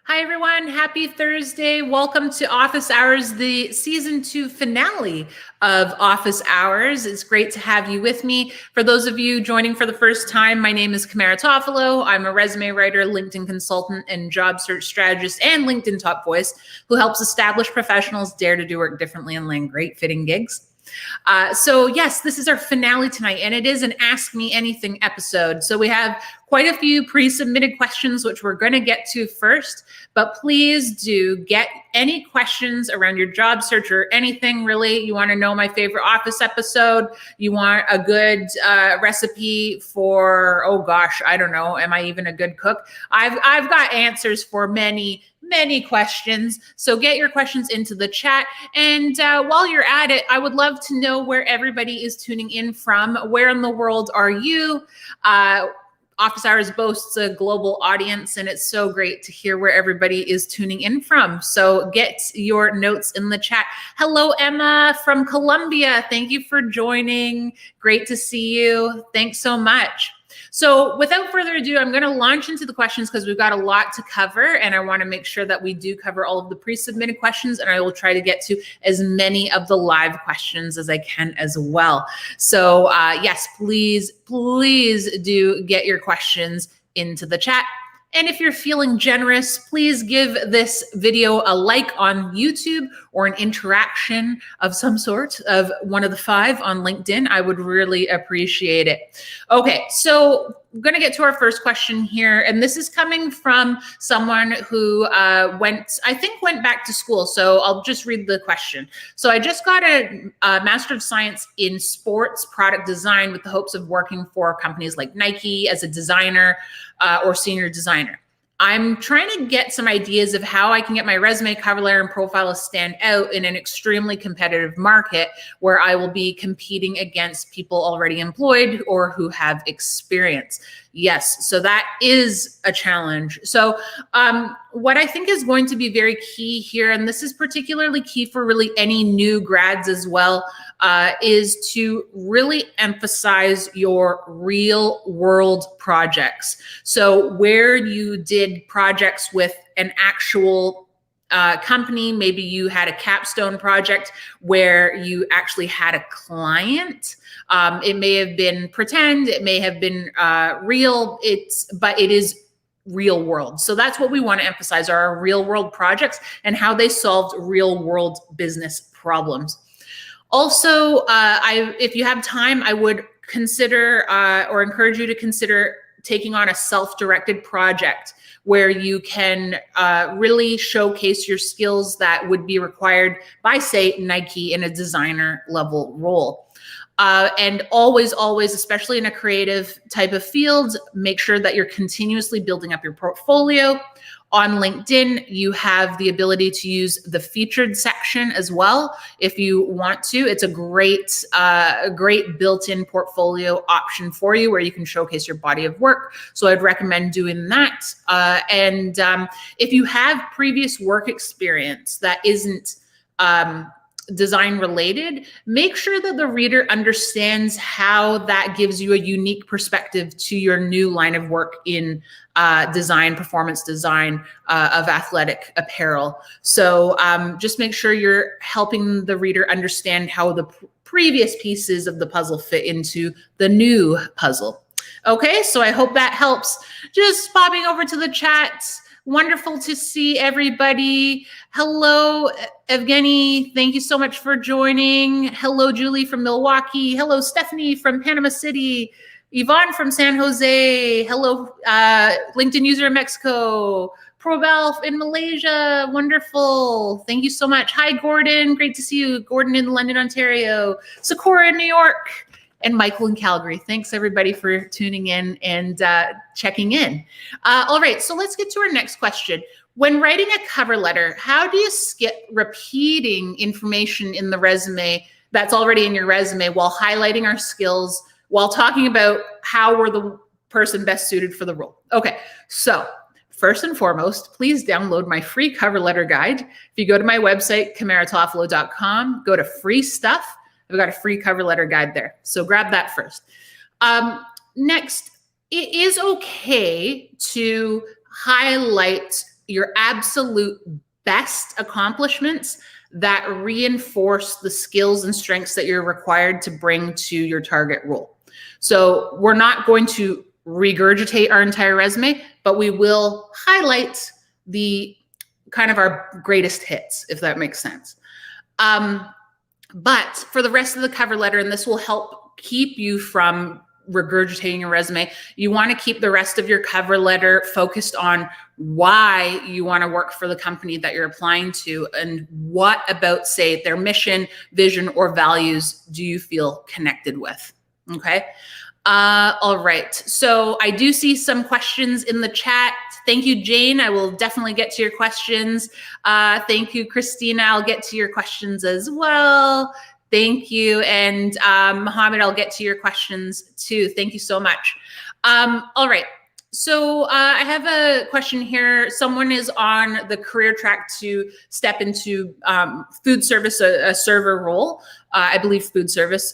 Hi, everyone. Happy Thursday. Welcome to Office Hours, the season 2 finale of Office Hours. It's great to have you with me. For those of you joining for the first time, my name is Kamara Toffolo. I'm a resume writer, LinkedIn consultant, and job search strategist, and LinkedIn top voice who helps established professionals dare to do work differently and land great fitting gigs. So yes, this is our finale tonight, and it is an Ask Me Anything episode. So we have quite a few pre-submitted questions, which we're going to get to first, but please do get any questions around your job search or anything really. You want to know my favorite Office episode, you want a good recipe for, oh gosh, I don't know, am I even a good cook? I've got answers for many questions. So get your questions into the chat. And while you're at it, I would love to know where everybody is tuning in from. Where in the world are you? Office Hours boasts a global audience, and it's so great to hear where everybody is tuning in from. So get your notes in the chat. Hello, Emma from Colombia. Thank you for joining. Great to see you. Thanks so much. So without further ado, I'm going to launch into the questions because we've got a lot to cover, and I want to make sure that we do cover all of the pre-submitted questions, and I will try to get to as many of the live questions as I can as well. So yes, please do get your questions into the chat. And if you're feeling generous, please give this video a like on YouTube or an interaction of some sort of one of the 5 on LinkedIn. I would really appreciate it. Okay, so I'm going to get to our first question here. And this is coming from someone who went back to school. So I'll just read the question. So I just got a Master of Science in Sports Product Design with the hopes of working for companies like Nike as a designer or senior designer. I'm trying to get some ideas of how I can get my resume, cover letter, and profile to stand out in an extremely competitive market where I will be competing against people already employed or who have experience. Yes, so that is a challenge. So what I think is going to be very key here, and this is particularly key for really any new grads as well, is to really emphasize your real world projects. So where you did projects with an actual company, maybe you had a capstone project where you actually had a client. It may have been pretend, it may have been real, but it is real world. So that's what we want to emphasize, are our real world projects and how they solved real world business problems. Also, if you have time, I would consider or encourage you to consider taking on a self-directed project where you can really showcase your skills that would be required by, say, Nike in a designer level role. And always, especially in a creative type of field, make sure that you're continuously building up your portfolio. On LinkedIn, you have the ability to use the featured section as well if you want to. It's a great built-in portfolio option for you where you can showcase your body of work. So I'd recommend doing that. And if you have previous work experience that isn't design related, make sure that the reader understands how that gives you a unique perspective to your new line of work in design, performance design of athletic apparel. So just make sure you're helping the reader understand how the previous pieces of the puzzle fit into the new puzzle. Okay, so I hope that helps. Just popping over to the chat. Wonderful to see everybody. Hello, Evgeny. Thank you so much for joining. Hello, Julie from Milwaukee. Hello, Stephanie from Panama City. Yvonne from San Jose. Hello, LinkedIn user in Mexico. Probel in Malaysia. Wonderful. Thank you so much. Hi, Gordon. Great to see you. Gordon in London, Ontario. Sakura in New York. And Michael in Calgary. Thanks everybody for tuning in and checking in. All right, so let's get to our next question. When writing a cover letter, how do you skip repeating information in the resume that's already in your resume while highlighting our skills, while talking about how we're the person best suited for the role? Okay, so first and foremost, please download my free cover letter guide. If you go to my website, kamaratoffolo.com, go to free stuff. I've got a free cover letter guide there. So grab that first. Next, it is okay to highlight your absolute best accomplishments that reinforce the skills and strengths that you're required to bring to your target role. So we're not going to regurgitate our entire resume, but we will highlight the kind of our greatest hits, if that makes sense. But for the rest of the cover letter, and this will help keep you from regurgitating your resume, you want to keep the rest of your cover letter focused on why you want to work for the company that you're applying to, and what about, say, their mission, vision, or values do you feel connected with. Okay. All right. So I do see some questions in the chat. Thank you, Jane. I will definitely get to your questions. Thank you, Christina. I'll get to your questions as well. Thank you. And Mohammed, I'll get to your questions too. Thank you so much. All right. So I have a question here. Someone is on the career track to step into food service, a server role, I believe food service.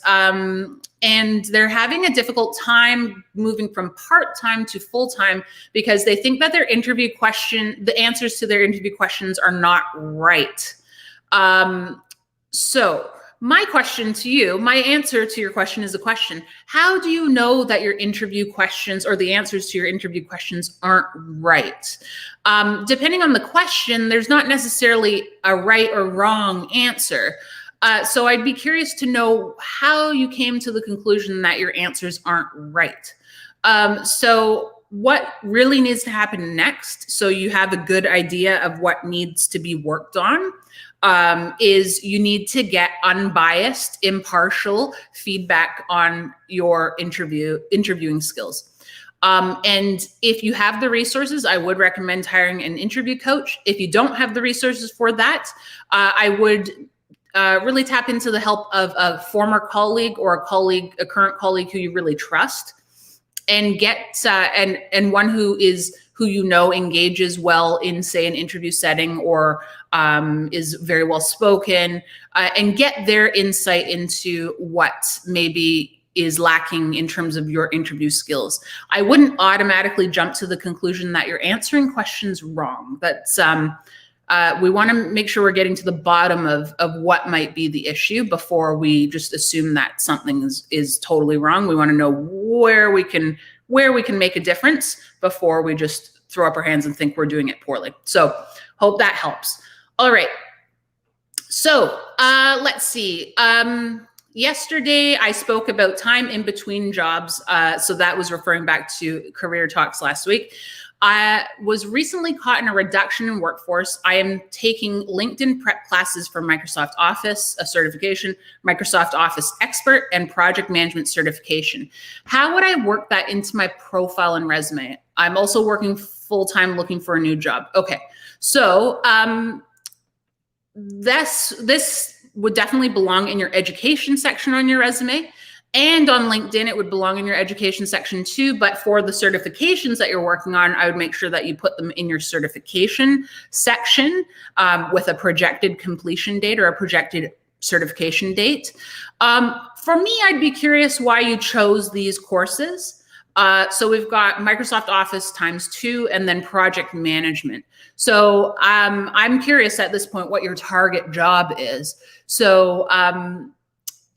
And they're having a difficult time moving from part-time to full-time because they think that the answers to their interview questions are not right. So my question to you, my answer to your question is a question. How do you know that your interview questions or the answers to your interview questions aren't right? Depending on the question, there's not necessarily a right or wrong answer. So I'd be curious to know how you came to the conclusion that your answers aren't right. So what really needs to happen next, so you have a good idea of what needs to be worked on, is you need to get unbiased, impartial feedback on your interviewing skills. And if you have the resources, I would recommend hiring an interview coach. If you don't have the resources for that, I would really tap into the help of a former colleague or a current colleague who you really trust, and get and one who you know engages well in, say, an interview setting, or is very well spoken, and get their insight into what maybe is lacking in terms of your interview skills. I wouldn't automatically jump to the conclusion that you're answering questions wrong. That's we want to make sure we're getting to the bottom of what might be the issue before we just assume that something is totally wrong. We want to know where we can make a difference before we just throw up our hands and think we're doing it poorly. So hope that helps. All right. So let's see. Yesterday I spoke about time in between jobs. So that was referring back to career talks last week. I was recently caught in a reduction in workforce. I am taking LinkedIn prep classes for Microsoft Office, a certification, Microsoft Office expert, and project management certification. How would I work that into my profile and resume? I'm also working full-time looking for a new job. Okay, so this would definitely belong in your education section on your resume. And on LinkedIn, it would belong in your education section too. But for the certifications that you're working on, I would make sure that you put them in your certification section with a projected completion date or a projected certification date. For me, I'd be curious why you chose these courses. So we've got Microsoft Office ×2 and then project management. So I'm curious at this point what your target job is. So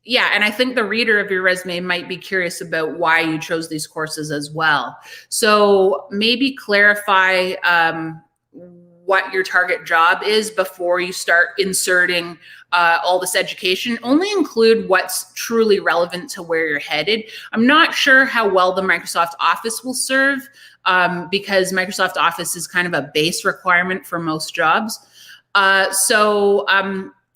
yeah, and I think the reader of your resume might be curious about why you chose these courses as well. So maybe clarify what your target job is before you start inserting all this education. Only include what's truly relevant to where you're headed. I'm not sure how well the Microsoft Office will serve because Microsoft Office is kind of a base requirement for most jobs.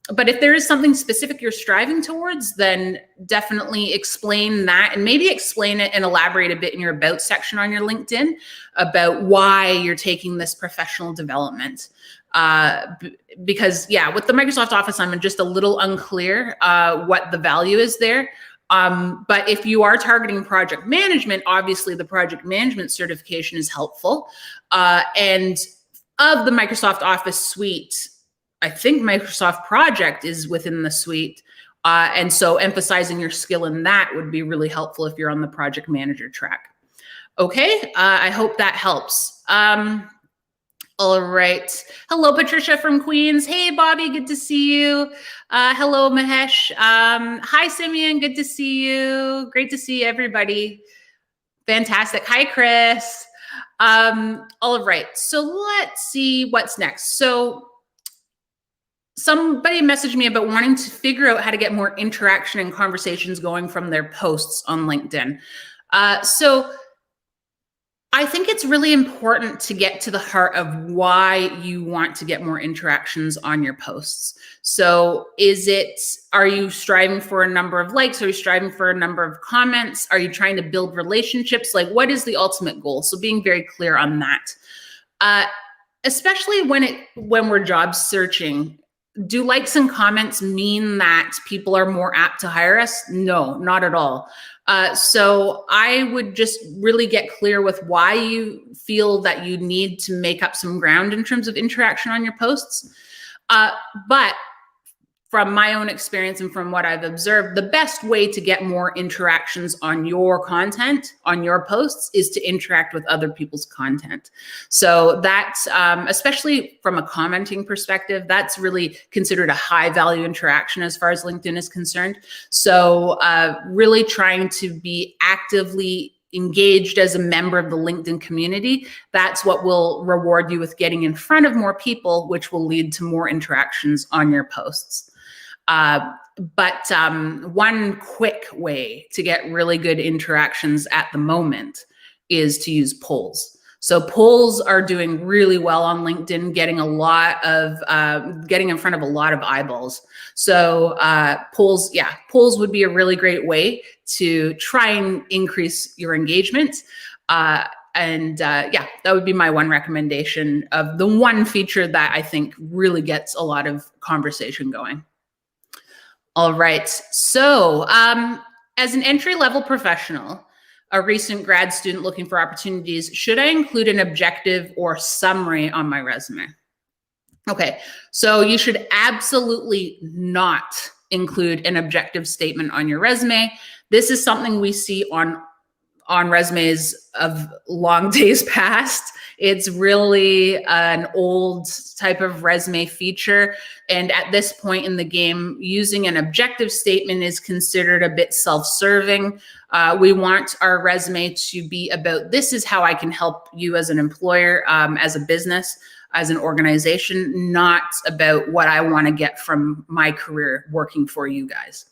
But if there is something specific you're striving towards, then definitely explain that, and maybe explain it and elaborate a bit in your about section on your LinkedIn about why you're taking this professional development. Because yeah, with the Microsoft Office, I'm just a little unclear what the value is there. But if you are targeting project management, obviously the project management certification is helpful. And of the Microsoft Office suite, I think Microsoft Project is within the suite. And so emphasizing your skill in that would be really helpful if you're on the project manager track. Okay, I hope that helps. All right. Hello, Patricia from Queens. Hey, Bobby, good to see you. Hello, Mahesh. Hi, Simeon, good to see you. Great to see everybody. Fantastic. Hi, Chris. All right. So let's see what's next. So somebody messaged me about wanting to figure out how to get more interaction and conversations going from their posts on LinkedIn. So I think it's really important to get to the heart of why you want to get more interactions on your posts. So are you striving for a number of likes? Are you striving for a number of comments? Are you trying to build relationships? Like, what is the ultimate goal? So being very clear on that. Especially when we're job searching, do likes and comments mean that people are more apt to hire us? No, not at all. So I would just really get clear with why you feel that you need to make up some ground in terms of interaction on your posts. But from my own experience and from what I've observed, the best way to get more interactions on your content, on your posts, is to interact with other people's content. So that's, especially from a commenting perspective, that's really considered a high value interaction as far as LinkedIn is concerned. So really trying to be actively engaged as a member of the LinkedIn community, that's what will reward you with getting in front of more people, which will lead to more interactions on your posts. But one quick way to get really good interactions at the moment is to use polls. So polls are doing really well on LinkedIn, getting getting in front of a lot of eyeballs. So polls would be a really great way to try and increase your engagement. That would be my one recommendation of the one feature that I think really gets a lot of conversation going. All right. So as an entry-level professional, a recent grad student looking for opportunities, should I include an objective or summary on my resume? Okay, so you should absolutely not include an objective statement on your resume. This is something we see on resumes of long days past. It's really an old type of resume feature. And at this point in the game, using an objective statement is considered a bit self-serving. We want our resume to be about, this is how I can help you as an employer, as a business, as an organization, not about what I want to get from my career working for you guys.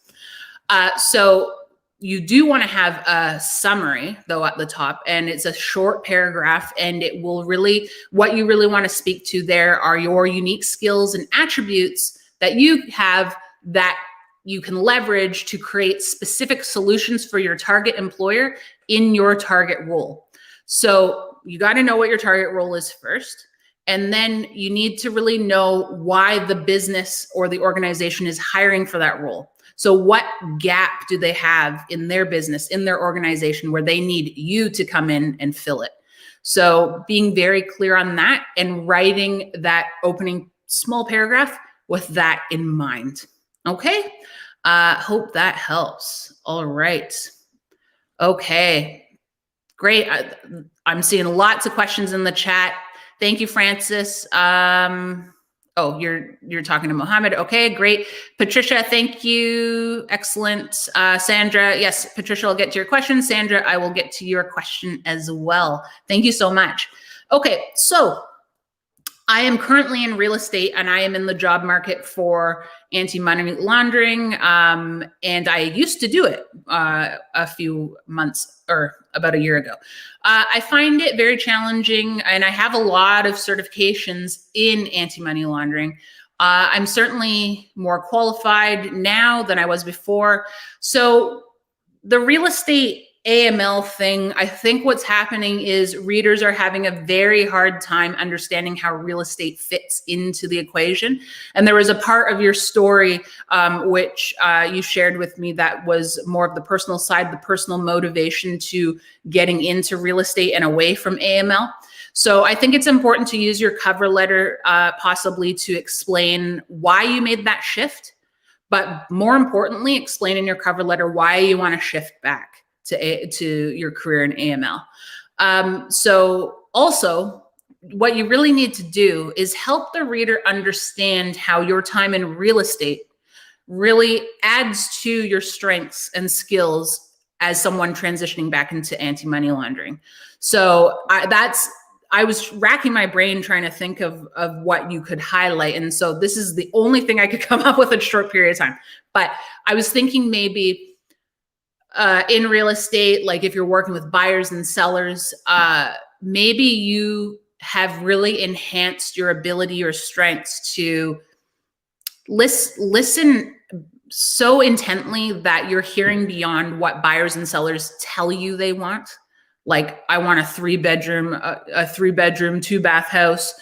So you do want to have a summary though at the top, and it's a short paragraph, and it will really, what you really want to speak to there are your unique skills and attributes that you have that you can leverage to create specific solutions for your target employer in your target role. So you got to know what your target role is first. And then you need to really know why the business or the organization is hiring for that role. So what gap do they have in their business, in their organization, where they need you to come in and fill it? So being very clear on that and writing that opening small paragraph with that in mind. Okay, hope that helps. All right. Okay, great. I'm seeing lots of questions in the chat. Thank you, Francis. Oh, you're talking to Mohammed. Okay, great. Patricia, thank you. Excellent. Sandra, yes, Patricia, I'll get to your question. Sandra, I will get to your question as well. Thank you so much. Okay, so I am currently in real estate and I am in the job market for anti-money laundering. And I used to do it a few months or about a year ago. I find it very challenging, and I have a lot of certifications in anti-money laundering. I'm certainly more qualified now than I was before. So the real estate AML thing, I think what's happening is readers are having a very hard time understanding how real estate fits into the equation. And there was a part of your story which you shared with me that was more of the personal side, the personal motivation to getting into real estate and away from AML. So I think it's important to use your cover letter possibly to explain why you made that shift, but more importantly, explain in your cover letter why you want to shift back to your career in AML. So also what you really need to do is help the reader understand how your time in real estate really adds to your strengths and skills as someone transitioning back into anti-money laundering. So I was racking my brain trying to think of what you could highlight. And so this is the only thing I could come up with in a short period of time. But I was thinking maybe in real estate, like if you're working with buyers and sellers, maybe you have really enhanced your ability or strengths to listen so intently that you're hearing beyond what buyers and sellers tell you they want. Like, I want a 3-bedroom, 2-bath house,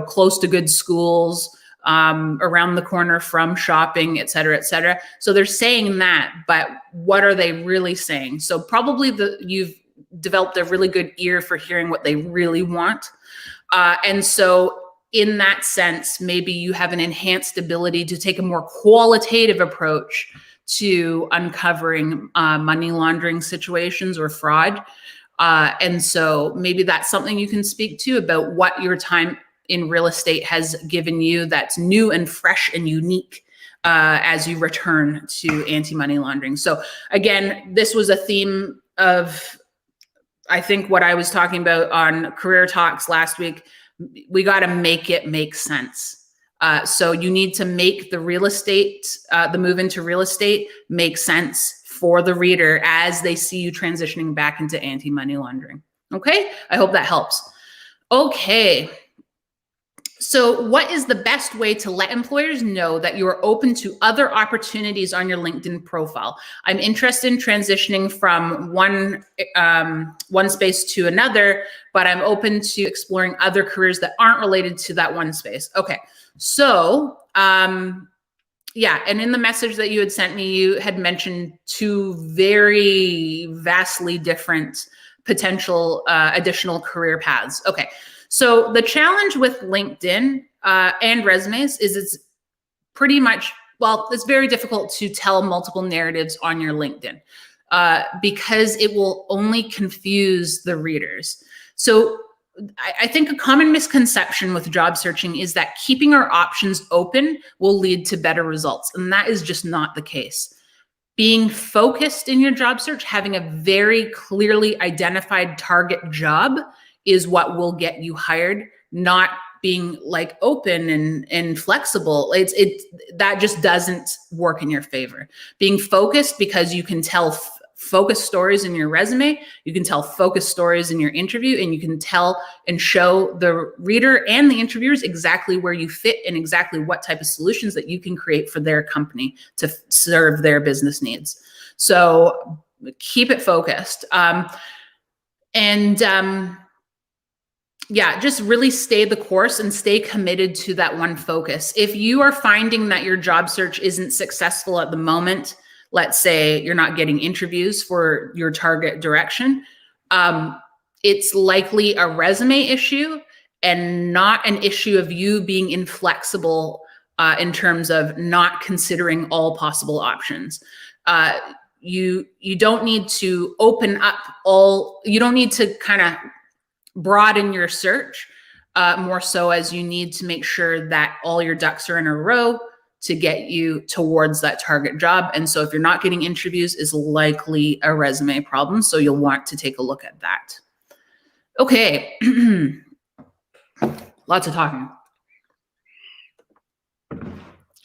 close to good schools, around the corner from shopping, et cetera, et cetera. So they're saying that, but what are they really saying? So probably you've developed a really good ear for hearing what they really want. And so in that sense, maybe you have an enhanced ability to take a more qualitative approach to uncovering money laundering situations or fraud. And so maybe that's something you can speak to about what your time in real estate has given you that's new and fresh and unique as you return to anti-money laundering. So again, this was a theme of, I think, what I was talking about on Career Talks last week. We got to make it make sense. So you need to make the real estate, the move into real estate, make sense for the reader as they see you transitioning back into anti-money laundering. Okay, I hope that helps. Okay, so what is the best way to let employers know that you are open to other opportunities on your LinkedIn profile? I'm interested in transitioning from one space to another, but I'm open to exploring other careers that aren't related to that one space. Okay, so yeah, and in the message that you had sent me, you had mentioned 2 very vastly different potential additional career paths. Okay, so the challenge with LinkedIn and resumes is it's pretty much, well, it's very difficult to tell multiple narratives on your LinkedIn because it will only confuse the readers. So I think a common misconception with job searching is that keeping our options open will lead to better results. And that is just not the case. Being focused in your job search, having a very clearly identified target job is what will get you hired, not being like open and flexible. That just doesn't work in your favor. Being focused because you can tell focus stories in your resume, you can tell focus stories in your interview, and you can tell and show the reader and the interviewers exactly where you fit and exactly what type of solutions that you can create for their company to serve their business needs. So keep it focused. Yeah, just really stay the course and stay committed to that one focus. If you are finding that your job search isn't successful at the moment, let's say you're not getting interviews for your target direction, it's likely a resume issue and not an issue of you being inflexible in terms of not considering all possible options. You don't need to open up you don't need to kind of broaden your search more so as you need to make sure that all your ducks are in a row to get you towards that target job. And so if you're not getting interviews, is likely a resume problem. So you'll want to take a look at that. Okay. Lots of talking.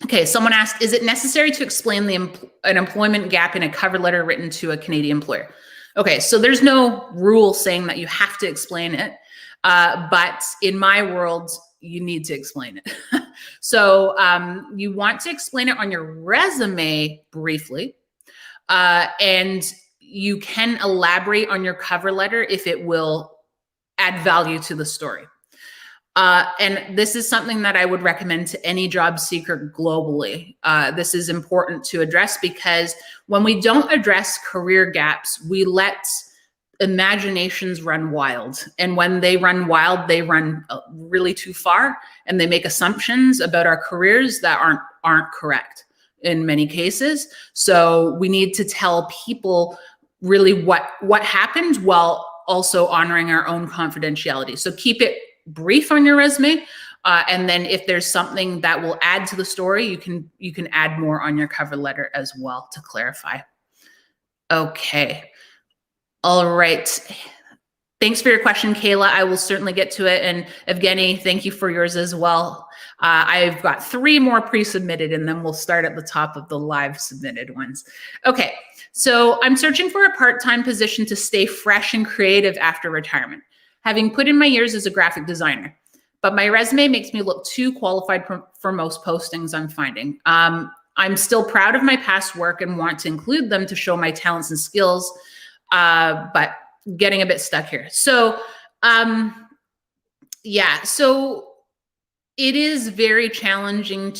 Okay, someone asked, is it necessary to explain an employment gap in a cover letter written to a Canadian employer? Okay, so there's no rule saying that you have to explain it, but in my world, you need to explain it. So you want to explain it on your resume briefly, and you can elaborate on your cover letter if it will add value to the story. And this is something that I would recommend to any job seeker globally. This is important to address because when we don't address career gaps, we let imaginations run wild. And when they run wild, they run really too far, and they make assumptions about our careers that aren't correct in many cases. So we need to tell people really what happened while also honoring our own confidentiality. So keep it brief on your resume. And then if there's something that will add to the story, you can add more on your cover letter as well to clarify. Okay. All right. Thanks for your question, Kayla. I will certainly get to it. And Evgeny, thank you for yours as well. I've got 3 more pre-submitted, and then we'll start at the top of the live submitted ones. Okay, so I'm searching for a part-time position to stay fresh and creative after retirement, having put in my years as a graphic designer. But my resume makes me look too qualified for most postings I'm finding. I'm still proud of my past work and want to include them to show my talents and skills, but getting a bit stuck here. So, yeah, so it is very challenging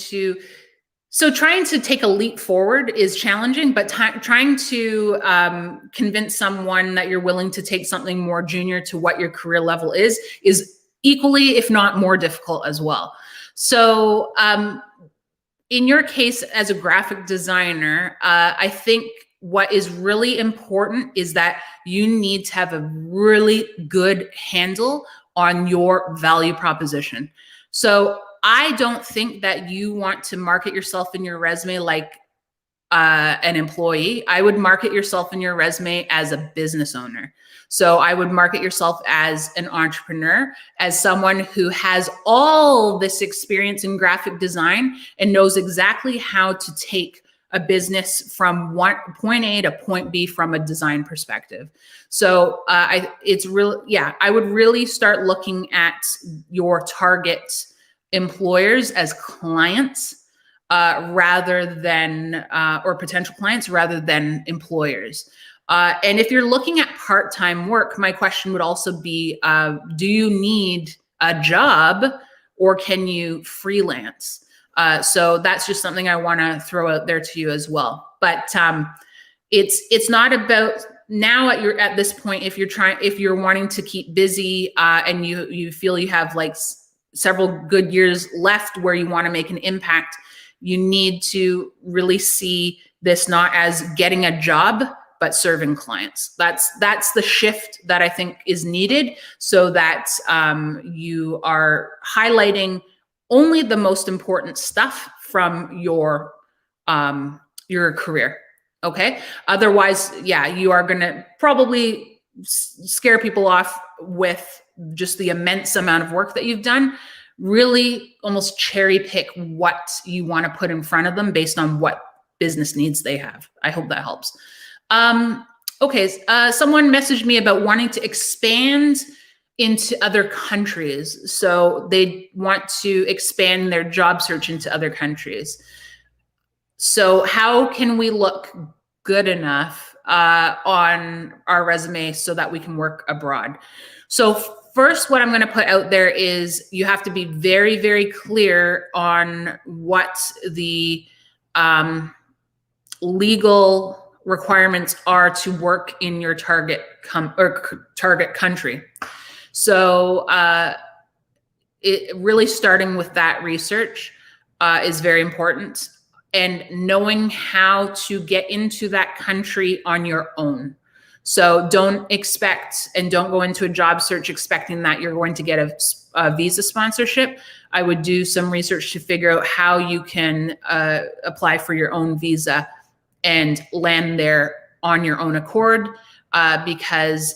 so trying to take a leap forward is challenging, but trying to convince someone that you're willing to take something more junior to what your career level is equally, if not more difficult as well. So in your case as a graphic designer, I think what is really important is that you need to have a really good handle on your value proposition. So I don't think that you want to market yourself in your resume like an employee. I would market yourself in your resume as a business owner. So I would market yourself as an entrepreneur, as someone who has all this experience in graphic design and knows exactly how to take a business from point A to point B from a design perspective. So I would really start looking at your target employers as clients rather than, or potential clients rather than employers. And if you're looking at part-time work, my question would also be, do you need a job or can you freelance? So that's just something I want to throw out there to you as well. But it's not about now at this point, if you're wanting to keep busy and you feel you have like several good years left where you want to make an impact, you need to really see this not as getting a job, but serving clients. That's the shift that I think is needed so that you are highlighting only the most important stuff from your career. Okay. Otherwise, yeah, you are going to probably scare people off with just the immense amount of work that you've done. Really almost cherry pick what you want to put in front of them based on what business needs they have. I hope that helps. Okay. Someone messaged me about wanting to expand into other countries. So they want to expand their job search into other countries. So how can we look good enough on our resume so that we can work abroad? So first, what I'm going to put out there is you have to be very, very clear on what the legal requirements are to work in your target country. So really starting with that research is very important, and knowing how to get into that country on your own. So don't expect and don't go into a job search expecting that you're going to get a visa sponsorship. I would do some research to figure out how you can apply for your own visa and land there on your own accord, because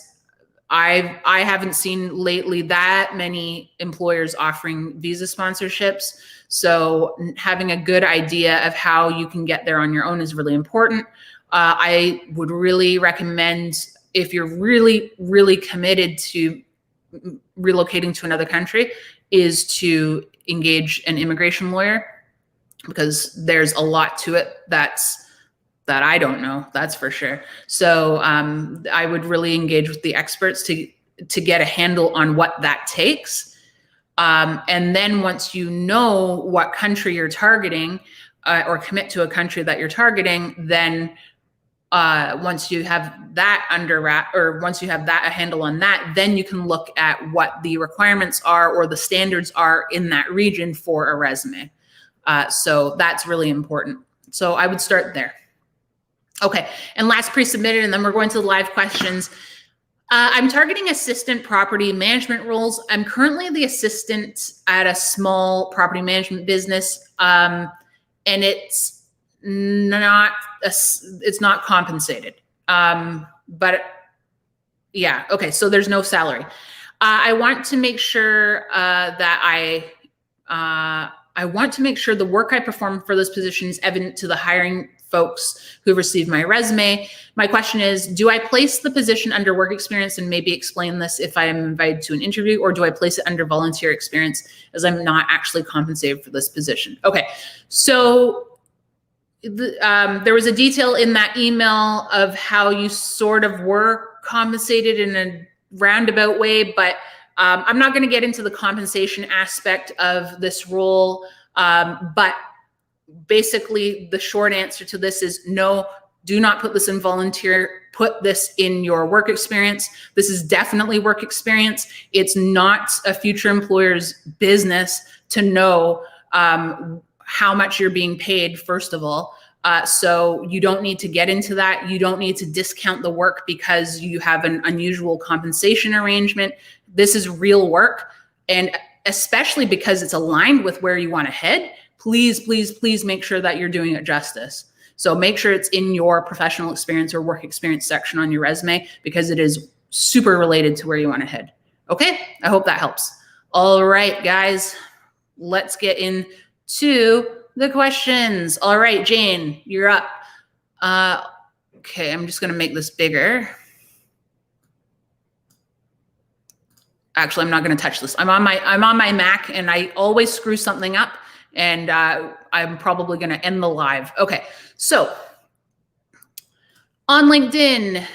I haven't seen lately that many employers offering visa sponsorships. So having a good idea of how you can get there on your own is really important. I would really recommend, if you're really, really committed to relocating to another country, is to engage an immigration lawyer, because there's a lot to it that I don't know, that's for sure. So I would really engage with the experts to get a handle on what that takes. And then once you know what country you're targeting, or commit to a country that you're targeting, then once you have that under wrap, or once you have that a handle on that, then you can look at what the requirements are or the standards are in that region for a resume. So that's really important. So I would start there. Okay, and last pre-submitted, and then we're going to the live questions. I'm targeting assistant property management roles. I'm currently the assistant at a small property management business, and it's not compensated. But yeah, okay. So there's no salary. I want to make sure that I want to make sure the work I perform for this position is evident to the hiring folks who received my resume. My question is, do I place the position under work experience and maybe explain this if I am invited to an interview, or do I place it under volunteer experience as I'm not actually compensated for this position? Okay, so there was a detail in that email of how you sort of were compensated in a roundabout way, but I'm not going to get into the compensation aspect of this role, but basically the short answer to this is no, do not put this in volunteer, put this in your work experience. This is definitely work experience. It's not a future employer's business to know how much you're being paid, first of all. So you don't need to get into that. You don't need to discount the work because you have an unusual compensation arrangement. This is real work. And especially because it's aligned with where you want to head, please, please, please make sure that you're doing it justice. So make sure it's in your professional experience or work experience section on your resume, because it is super related to where you want to head. Okay, I hope that helps. All right, guys, let's get into the questions. All right, Jane, you're up. Okay, I'm just gonna make this bigger. Actually, I'm not gonna touch this. I'm on my Mac and I always screw something up, and I'm probably gonna end the live. Okay, so on LinkedIn,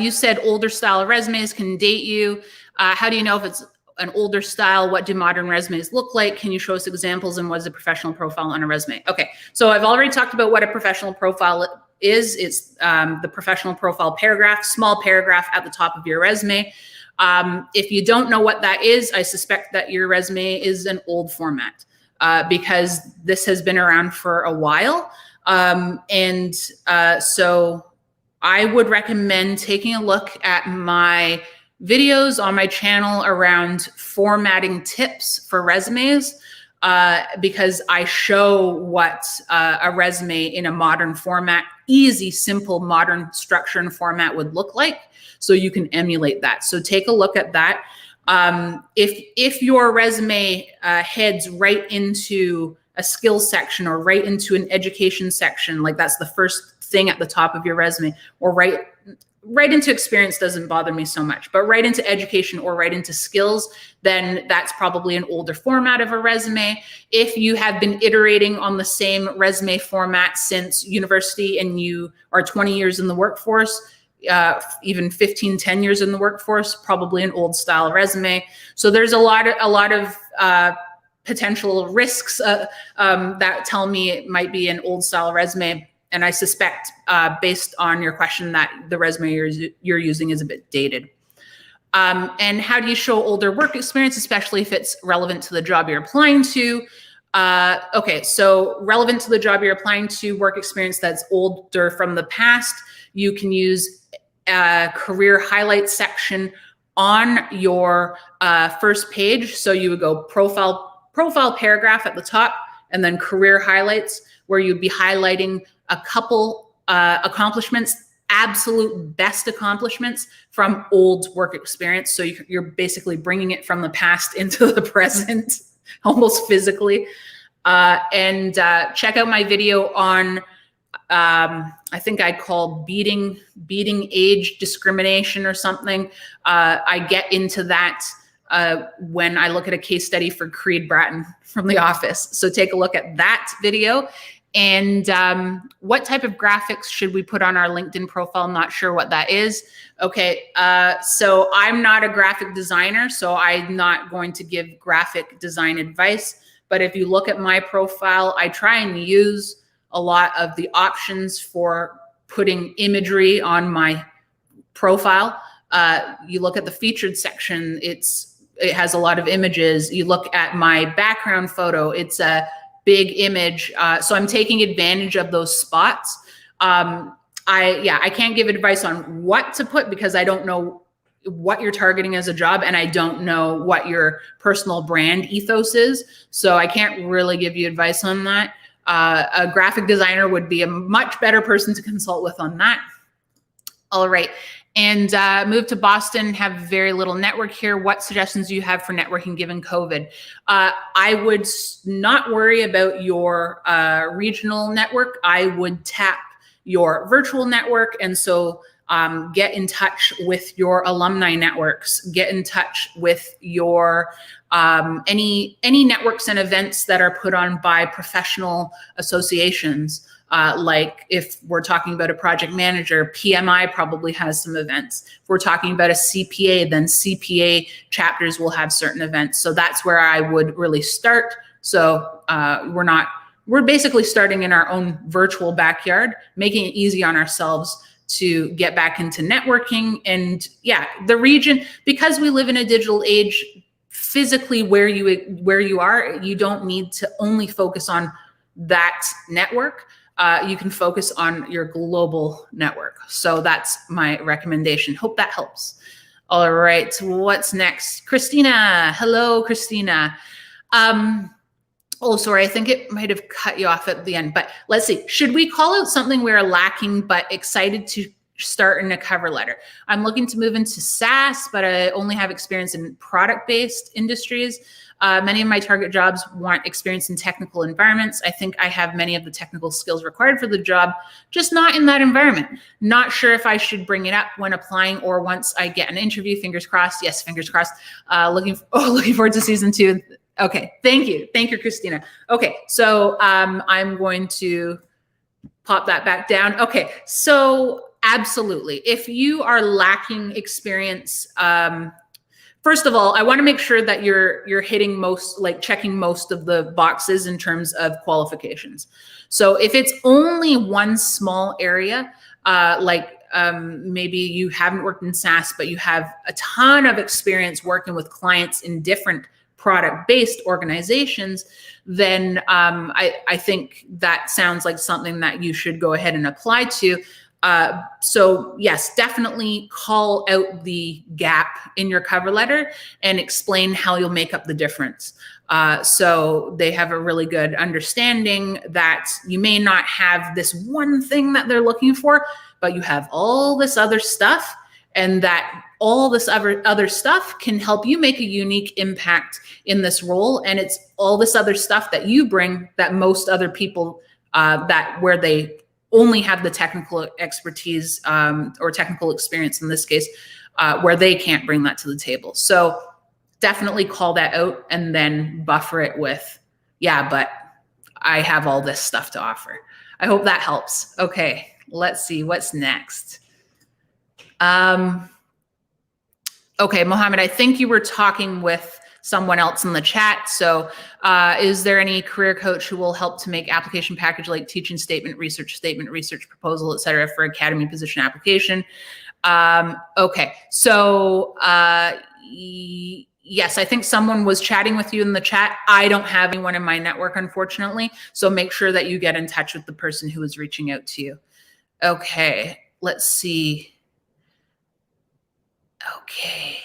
you said older style resumes can date you. How do you know if it's an older style? What do modern resumes look like? Can you show us examples, and what is a professional profile on a resume? Okay, so I've already talked about what a professional profile is. It's the professional profile paragraph, small paragraph at the top of your resume. If you don't know what that is, I suspect that your resume is an old format because this has been around for a while. So I would recommend taking a look at my videos on my channel around formatting tips for resumes, because I show what a resume in a modern format, easy, simple, modern structure and format would look like, so you can emulate that. So take a look at that. If your resume heads right into a skills section or right into an education section, like that's the first thing at the top of your resume, or right into experience doesn't bother me so much, but right into education or right into skills, then that's probably an older format of a resume. If you have been iterating on the same resume format since university and you are 20 years in the workforce, even 15, 10 years in the workforce, probably an old style resume. So there's a lot of potential risks that tell me it might be an old style resume. And I suspect, based on your question, that the resume you're using is a bit dated. And how do you show older work experience, especially if it's relevant to the job you're applying to? Okay, so relevant to the job you're applying to, work experience that's older from the past, you can use a career highlights section on your first page. So you would go profile paragraph at the top, and then career highlights, where you'd be highlighting a couple accomplishments, absolute best accomplishments from old work experience. So you're basically bringing it from the past into the present, almost physically. And check out my video on, I think I called beating age discrimination or something. I get into that when I look at a case study for Creed Bratton from The Office. So take a look at that video. And what type of graphics should we put on our LinkedIn profile? I'm not sure what that is. Okay, so I'm not a graphic designer, so I'm not going to give graphic design advice. But if you look at my profile, I try and use a lot of the options for putting imagery on my profile. You look at the featured section, it has a lot of images. You look at my background photo, it's a big image. So I'm taking advantage of those spots. I can't give advice on what to put because I don't know what you're targeting as a job, and I don't know what your personal brand ethos is. So I can't really give you advice on that. A graphic designer would be a much better person to consult with on that. All right. And moved to Boston, have very little network here. What suggestions do you have for networking given COVID? I would not worry about your regional network. I would tap your virtual network. And so get in touch with your alumni networks, get in touch with your any networks and events that are put on by professional associations. Like if we're talking about a project manager, PMI probably has some events. If we're talking about a CPA, then CPA chapters will have certain events. So that's where I would really start. So we're basically starting in our own virtual backyard, making it easy on ourselves to get back into networking. And yeah, the region, because we live in a digital age, physically where you are, you don't need to only focus on that network. You can focus on your global network. So that's my recommendation. Hope that helps. All right, what's next? Christina, hello, Christina. Oh, sorry, I think it might have cut you off at the end, but let's see. Should we call out something we're lacking but excited to start in a cover letter? I'm looking to move into SaaS, but I only have experience in product-based industries. Many of my target jobs want experience in technical environments. I think I have many of the technical skills required for the job, just not in that environment. Not sure if I should bring it up when applying or once I get an interview. Fingers crossed. Yes, fingers crossed. Looking forward to season 2. Okay, thank you, Christina. Okay, so I'm going to pop that back down. Okay, so absolutely, if you are lacking experience, first of all, I want to make sure that you're hitting checking most of the boxes in terms of qualifications. So if it's only one small area, maybe you haven't worked in SaaS, but you have a ton of experience working with clients in different product-based organizations, then I think that sounds like something that you should go ahead and apply to. So yes, definitely call out the gap in your cover letter and explain how you'll make up the difference. So they have a really good understanding that you may not have this one thing that they're looking for, but you have all this other stuff, and that all this other stuff can help you make a unique impact in this role. And it's all this other stuff that you bring that most other people where they only have the technical expertise or technical experience in this case, where they can't bring that to the table. So definitely call that out and then buffer it with, yeah, but I have all this stuff to offer. I hope that helps. Okay, let's see what's next. Okay, Mohammed, I think you were talking with someone else in the chat. So is there any career coach who will help to make application package like teaching statement, research proposal, et cetera, for academy position application? Okay, so yes, I think someone was chatting with you in the chat. I don't have anyone in my network, unfortunately. So make sure that you get in touch with the person who is reaching out to you. Okay, let's see. Okay.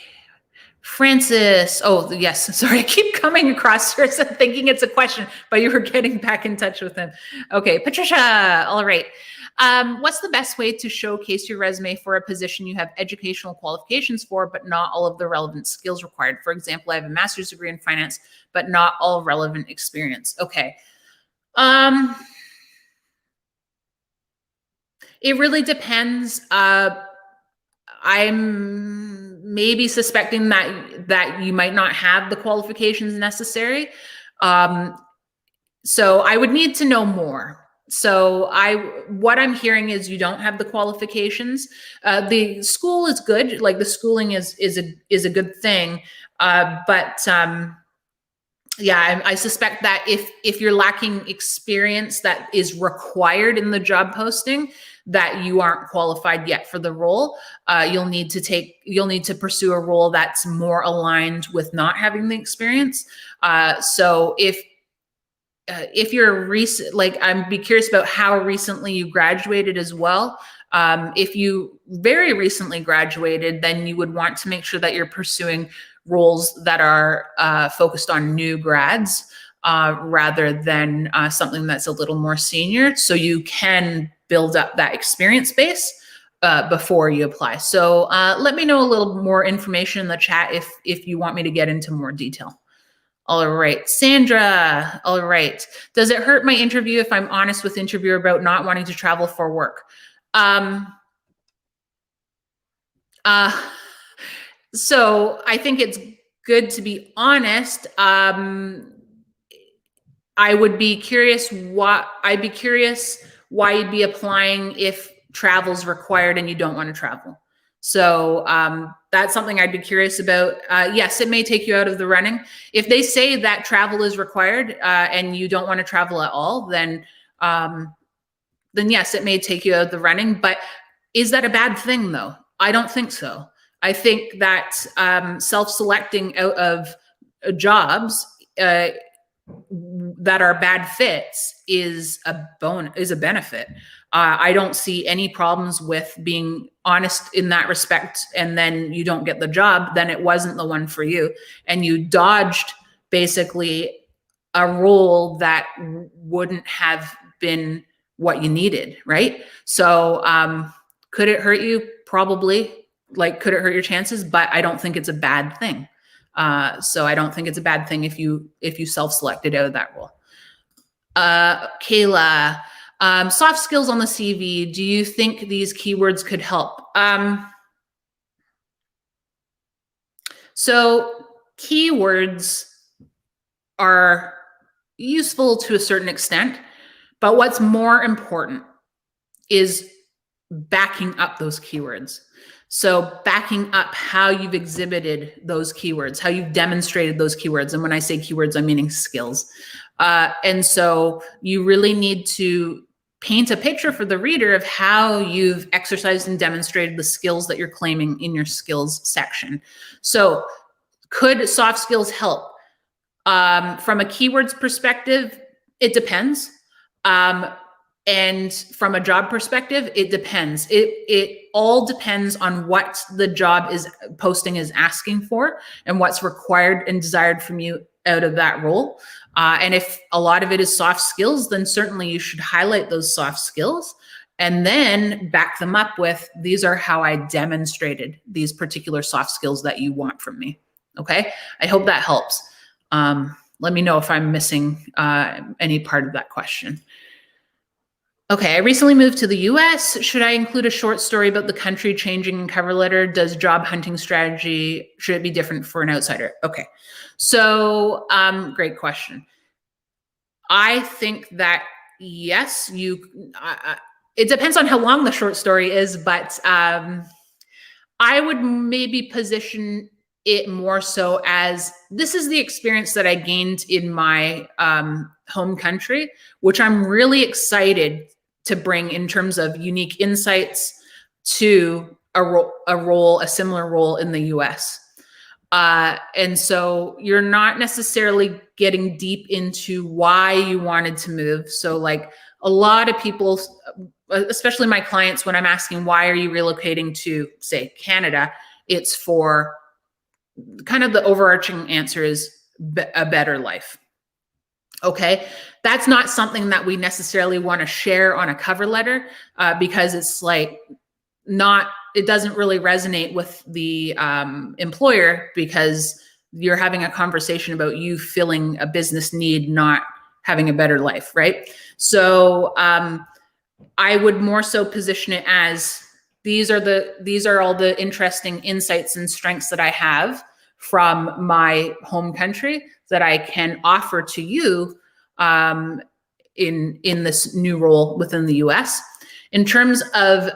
Francis, oh yes, sorry, I keep coming across yours and thinking it's a question, but you were getting back in touch with him. Okay, Patricia, all right. What's the best way to showcase your resume for a position you have educational qualifications for, but not all of the relevant skills required? For example, I have a master's degree in finance, but not all relevant experience. Okay. It really depends. I'm maybe suspecting that you might not have the qualifications necessary. So I would need to know more. So what I'm hearing is you don't have the qualifications. The school is good, like the schooling is a good thing. Yeah, I suspect that if you're lacking experience that is required in the job posting, that you aren't qualified yet for the role. You'll need to pursue a role that's more aligned with not having the experience. So if you're recent, I'd be curious about how recently you graduated as well. If you very recently graduated, then you would want to make sure that you're pursuing roles that are focused on new grads rather than something that's a little more senior, so you can build up that experience base before you apply. So let me know a little more information in the chat if you want me to get into more detail. All right, Sandra. All right. Does it hurt my interview if I'm honest with interviewer about not wanting to travel for work? So I think it's good to be honest. I would be curious why you'd be applying if travel's required and you don't want to travel. So that's something I'd be curious about. Yes, it may take you out of the running. If they say that travel is required and you don't want to travel at all, then yes, it may take you out of the running. But is that a bad thing, though? I don't think so. I think that self-selecting out of jobs that are bad fits is a benefit. I don't see any problems with being honest in that respect. And then you don't get the job, then it wasn't the one for you. And you dodged basically a role that wouldn't have been what you needed, right? So could it hurt you? Probably. Like, could it hurt your chances? But I don't think it's a bad thing. So I don't think it's a bad thing if you self-selected out of that role. Kayla, soft skills on the CV. Do you think these keywords could help? So keywords are useful to a certain extent, but what's more important is backing up those keywords. So backing up how you've exhibited those keywords, how you've demonstrated those keywords. And when I say keywords, I'm meaning skills. And so you really need to paint a picture for the reader of how you've exercised and demonstrated the skills that you're claiming in your skills section. So could soft skills help? From a keywords perspective, it depends. And from a job perspective, it depends. It all depends on what the job posting is asking for and what's required and desired from you out of that role. And if a lot of it is soft skills, then certainly you should highlight those soft skills and then back them up with, these are how I demonstrated these particular soft skills that you want from me. Okay, I hope that helps. Let me know if I'm missing any part of that question. Okay, I recently moved to the US. Should I include a short story about the country changing in cover letter? Does job hunting strategy, should it be different for an outsider? Okay, so great question. I think that yes, it depends on how long the short story is, but I would maybe position it more so as, this is the experience that I gained in my home country, which I'm really excited to bring in terms of unique insights to a similar role in the US. And so you're not necessarily getting deep into why you wanted to move. So like a lot of people, especially my clients, when I'm asking, why are you relocating to, say, Canada? It's for kind of the overarching answer is a better life. Okay, that's not something that we necessarily want to share on a cover letter because it's like it doesn't really resonate with the employer, because you're having a conversation about you filling a business need, not having a better life, right? So I would more so position it as, these are all the interesting insights and strengths that I have from my home country that I can offer to you in this new role within the US. In terms of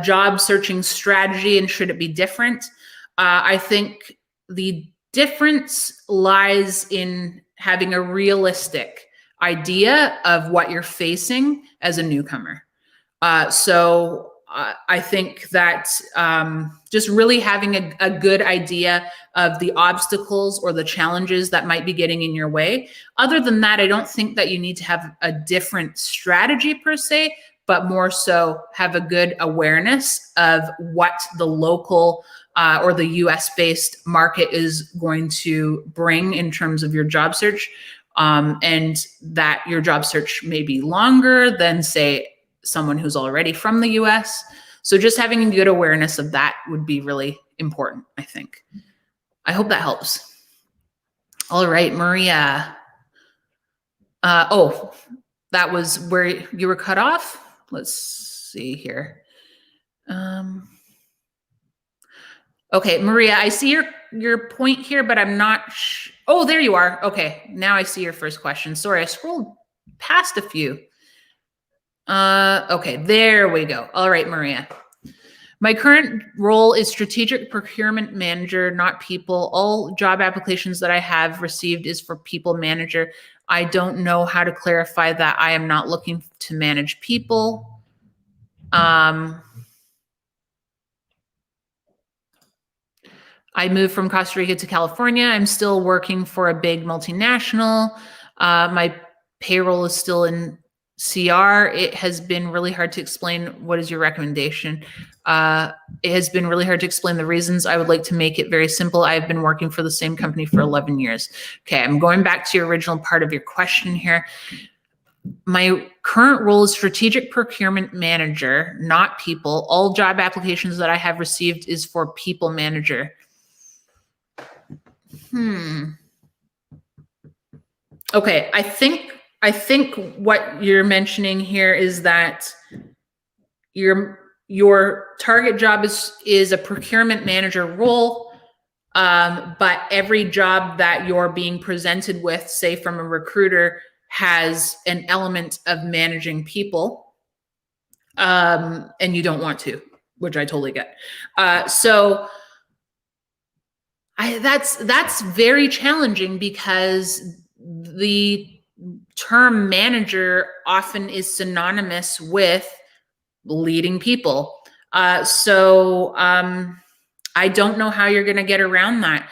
job searching strategy and should it be different, I think the difference lies in having a realistic idea of what you're facing as a newcomer. So I think that just really having a good idea of the obstacles or the challenges that might be getting in your way. Other than that, I don't think that you need to have a different strategy per se, but more so have a good awareness of what the local or the US-based market is going to bring in terms of your job search, and that your job search may be longer than, say, someone who's already from the US. So just having a good awareness of that would be really important, I think. I hope that helps. All right, Maria. Oh, that was where you were cut off. Let's see here. Okay, Maria, I see your point here, but I'm not. Oh, there you are. Okay, now I see your first question. Sorry, I scrolled past a few. Okay, there we go. All right, Maria. My current role is strategic procurement manager, not people. All job applications that I have received is for people manager. I don't know how to clarify that. I am not looking to manage people. I moved from Costa Rica to California. I'm still working for a big multinational. My payroll is still in CR. It has been really hard to explain what is your recommendation. It has been really hard to explain the reasons. I would like to make it very simple. I've been working for the same company for 11 years. Okay, I'm going back to your original part of your question here. My current role is strategic procurement manager, not people. All job applications that I have received is for people manager. Okay, I think what you're mentioning here is that your target job is a procurement manager role, but every job that you're being presented with, say from a recruiter, has an element of managing people, and you don't want to, which I totally get. So that's very challenging because the term manager often is synonymous with leading people. So I don't know how you're going to get around that.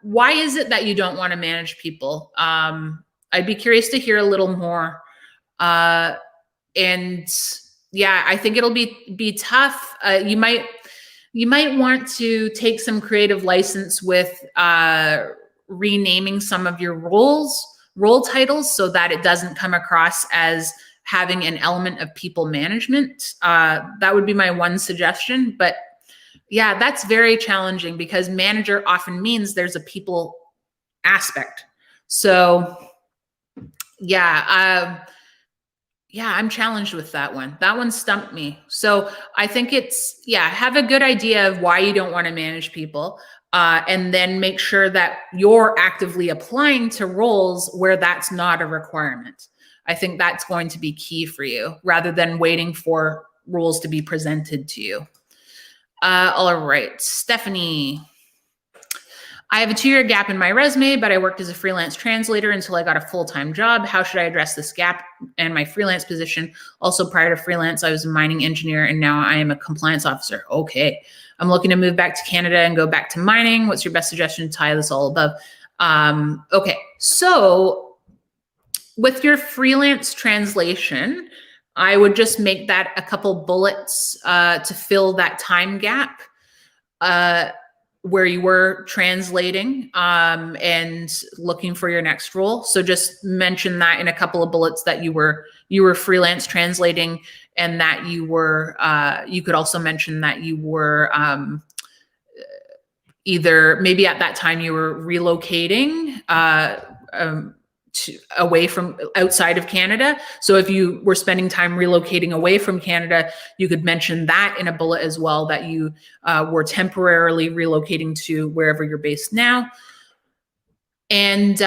Why is it that you don't want to manage people? I'd be curious to hear a little more. And yeah, I think it'll be tough. You might want to take some creative license with renaming some of your role titles so that it doesn't come across as having an element of people management. That would be my one suggestion. But yeah, that's very challenging because manager often means there's a people aspect. So yeah, I'm challenged with that one. That one stumped me. So I think it's, have a good idea of why you don't want to manage people, and then make sure that you're actively applying to roles where that's not a requirement. I think that's going to be key for you rather than waiting for roles to be presented to you. All right, Stephanie. I have a 2-year gap in my resume, but I worked as a freelance translator until I got a full-time job. How should I address this gap and my freelance position? Also, prior to freelance, I was a mining engineer, and now I am a compliance officer. Okay. I'm looking to move back to Canada and go back to mining. What's your best suggestion to tie this all above? Okay. So with your freelance translation, I would just make that a couple bullets to fill that time gap where you were translating and looking for your next role. So just mention that in a couple of bullets that you were freelance translating, and that you were you could also mention that you were either maybe at that time you were relocating away from outside of Canada. So if you were spending time relocating away from Canada, you could mention that in a bullet as well, that you were temporarily relocating to wherever you're based now. And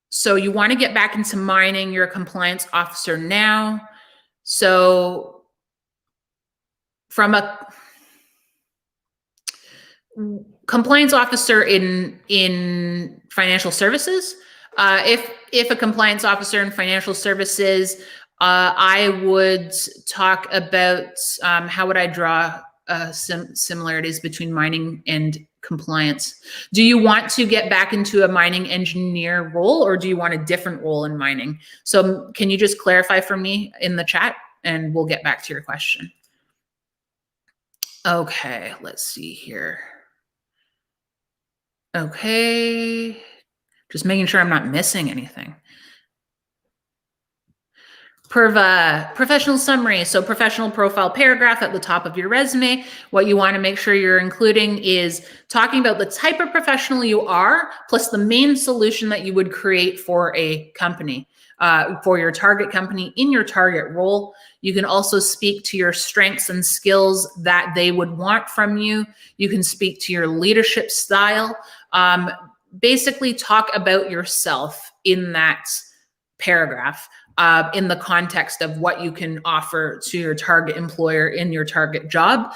so you want to get back into mining. You're a compliance officer now. So from a compliance officer in financial services, if a compliance officer in financial services, I would talk about how would I draw similarities between mining and compliance. Do you want to get back into a mining engineer role, or do you want a different role in mining? So can you just clarify for me in the chat, and we'll get back to your question. Okay, let's see here. Okay, just making sure I'm not missing anything. Professional summary. So professional profile paragraph at the top of your resume. What you want to make sure you're including is talking about the type of professional you are, plus the main solution that you would create for a company, for your target company in your target role. You can also speak to your strengths and skills that they would want from you. You can speak to your leadership style. Basically talk about yourself in that paragraph. In the context of what you can offer to your target employer in your target job.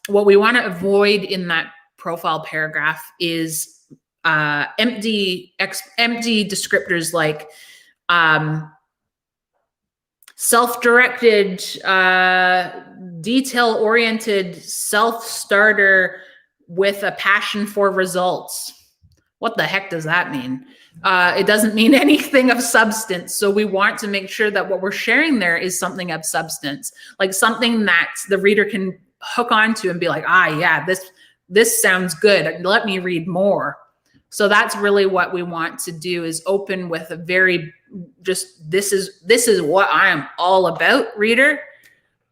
What we want to avoid in that profile paragraph is empty descriptors like self-directed, detail-oriented, self-starter with a passion for results. What the heck does that mean? It doesn't mean anything of substance. So we want to make sure that what we're sharing there is something of substance, like something that the reader can hook onto and be like, yeah, this sounds good. Let me read more. So that's really what we want to do, is open with a very just, this is what I am all about, reader.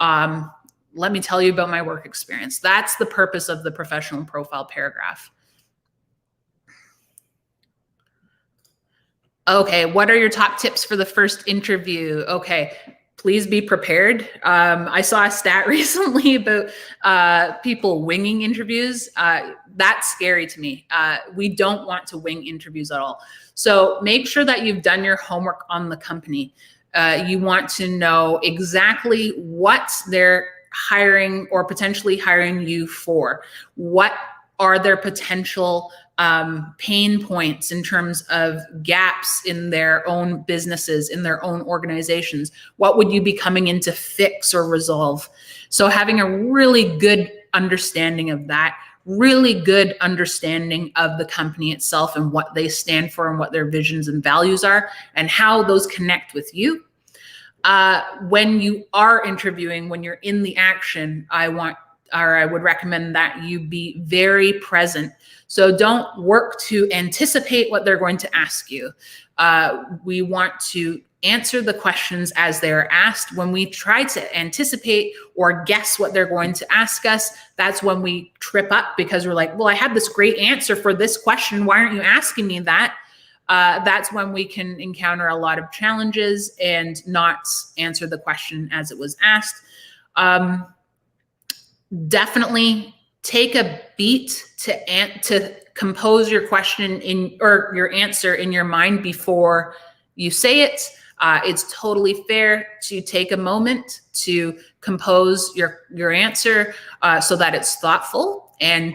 Let me tell you about my work experience. That's the purpose of the professional profile paragraph. Okay, what are your top tips for the first interview? Okay, please be prepared. I saw a stat recently about people winging interviews. That's scary to me. We don't want to wing interviews at all. So make sure that you've done your homework on the company. You want to know exactly what they're hiring or potentially hiring you for. What are their potential pain points in terms of gaps in their own businesses, in their own organizations? What would you be coming in to fix or resolve? So having a really good understanding of that, really good understanding of the company itself and what they stand for and what their visions and values are and how those connect with you. When you are interviewing, when you're in the action, I would recommend that you be very present. So don't work to anticipate what they're going to ask you. We want to answer the questions as they're asked. When we try to anticipate or guess what they're going to ask us, that's when we trip up, because we're like, well, I had this great answer for this question. Why aren't you asking me that? That's when we can encounter a lot of challenges and not answer the question as it was asked. Definitely take a beat to compose your question or your answer in your mind before you say it. It's totally fair to take a moment to compose your answer so that it's thoughtful and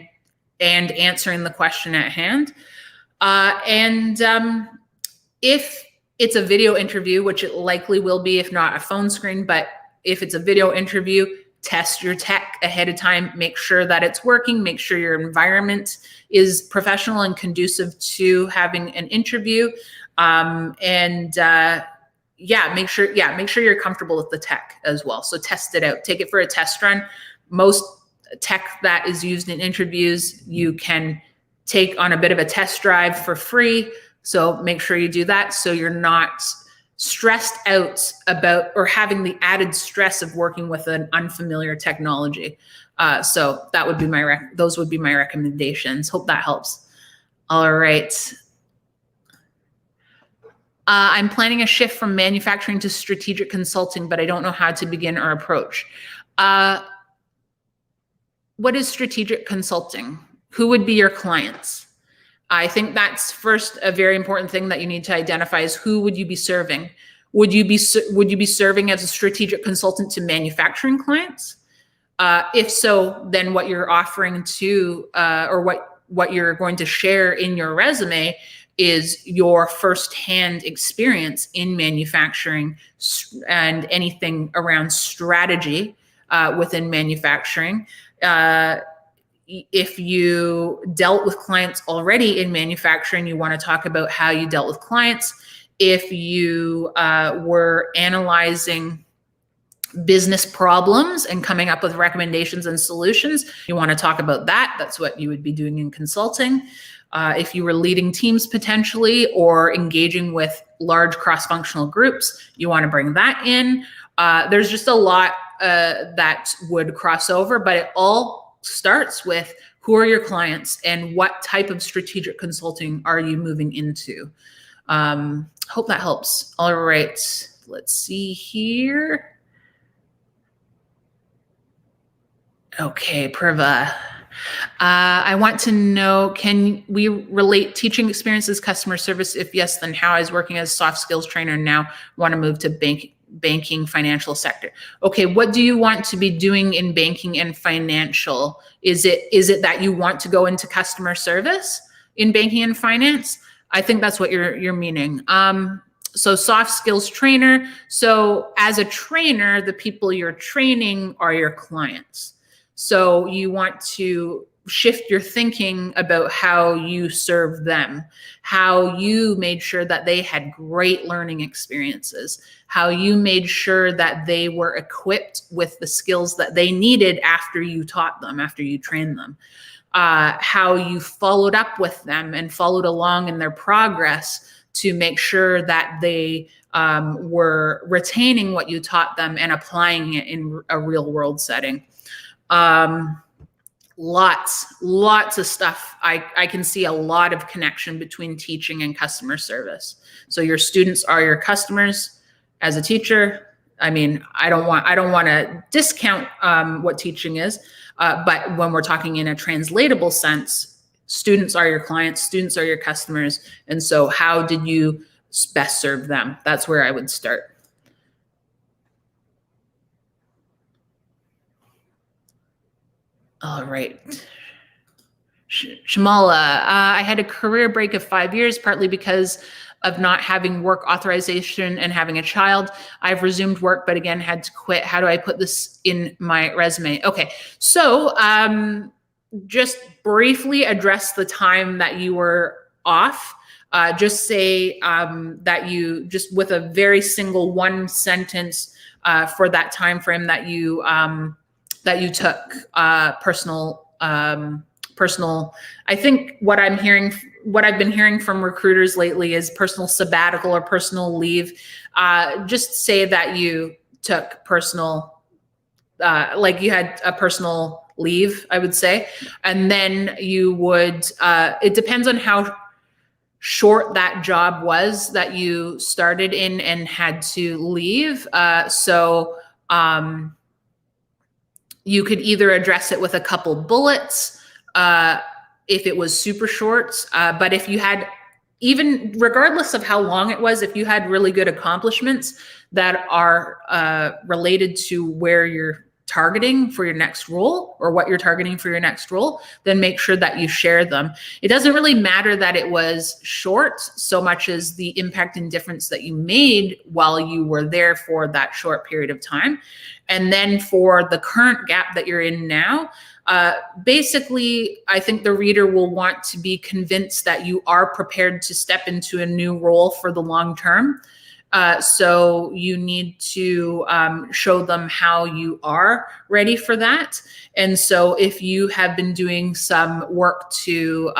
answering the question at hand. If it's a video interview, which it likely will be, if not a phone screen, but if it's a video interview, test your tech ahead of time, make sure that it's working, make sure your environment is professional and conducive to having an interview. Make sure you're comfortable with the tech as well. So test it out, take it for a test run. Most tech that is used in interviews, you can take on a bit of a test drive for free. So make sure you do that so you're not stressed out about or having the added stress of working with an unfamiliar technology. So that would be those would be my recommendations. Hope that helps. All right. I'm planning a shift from manufacturing to strategic consulting, but I don't know how to begin or approach. What is strategic consulting? Who would be your clients? I think that's first a very important thing that you need to identify is who would you be serving? Would you be serving as a strategic consultant to manufacturing clients? If so, then what you're offering to or what you're going to share in your resume is your firsthand experience in manufacturing and anything around strategy within manufacturing. if you dealt with clients already in manufacturing, you want to talk about how you dealt with clients. If you were analyzing business problems and coming up with recommendations and solutions, you want to talk about that. That's what you would be doing in consulting. If you were leading teams potentially or engaging with large cross-functional groups, you want to bring that in. There's just a lot that would cross over, but it all starts with who are your clients and what type of strategic consulting are you moving into. Hope that helps. All right, let's see here. Okay, Priva. I want to know, can we relate teaching experiences, customer service? If yes, then how? I was working as a soft skills trainer and now want to move to banking financial sector. Okay, what do you want to be doing in banking and financial? Is it that you want to go into customer service in banking and finance? I think that's what you're meaning. So soft skills trainer. So as a trainer, the people you're training are your clients. So you want to shift your thinking about how you serve them, how you made sure that they had great learning experiences, how you made sure that they were equipped with the skills that they needed after you taught them, after you trained them, how you followed up with them and followed along in their progress to make sure that they were retaining what you taught them and applying it in a real world setting. Lots of stuff. I can see a lot of connection between teaching and customer service. So your students are your customers. As a teacher, I mean, I don't want to discount what teaching is, but when we're talking in a translatable sense, students are your clients, students are your customers, and so how did you best serve them? That's where I would start. All right. Shamala, I had a career break of 5 years, partly because of not having work authorization and having a child. I've resumed work, but again, had to quit. How do I put this in my resume? Okay, so just briefly address the time that you were off. Just say that you, just with a very single one sentence for that time frame that you took personal. I think what I've been hearing from recruiters lately is personal sabbatical or personal leave. Just say that you took personal, like you had a personal leave, I would say. And then you would, it depends on how short that job was that you started in and had to leave. You could either address it with a couple bullets, if it was super short, but if you had, even regardless of how long it was, if you had really good accomplishments that are related to where you're targeting for your next role or what you're targeting for your next role, then make sure that you share them. It doesn't really matter that it was short so much as the impact and difference that you made while you were there for that short period of time. And then for the current gap that you're in now, basically, I think the reader will want to be convinced that you are prepared to step into a new role for the long term. So you need to show them how you are ready for that. And so if you have been doing some work to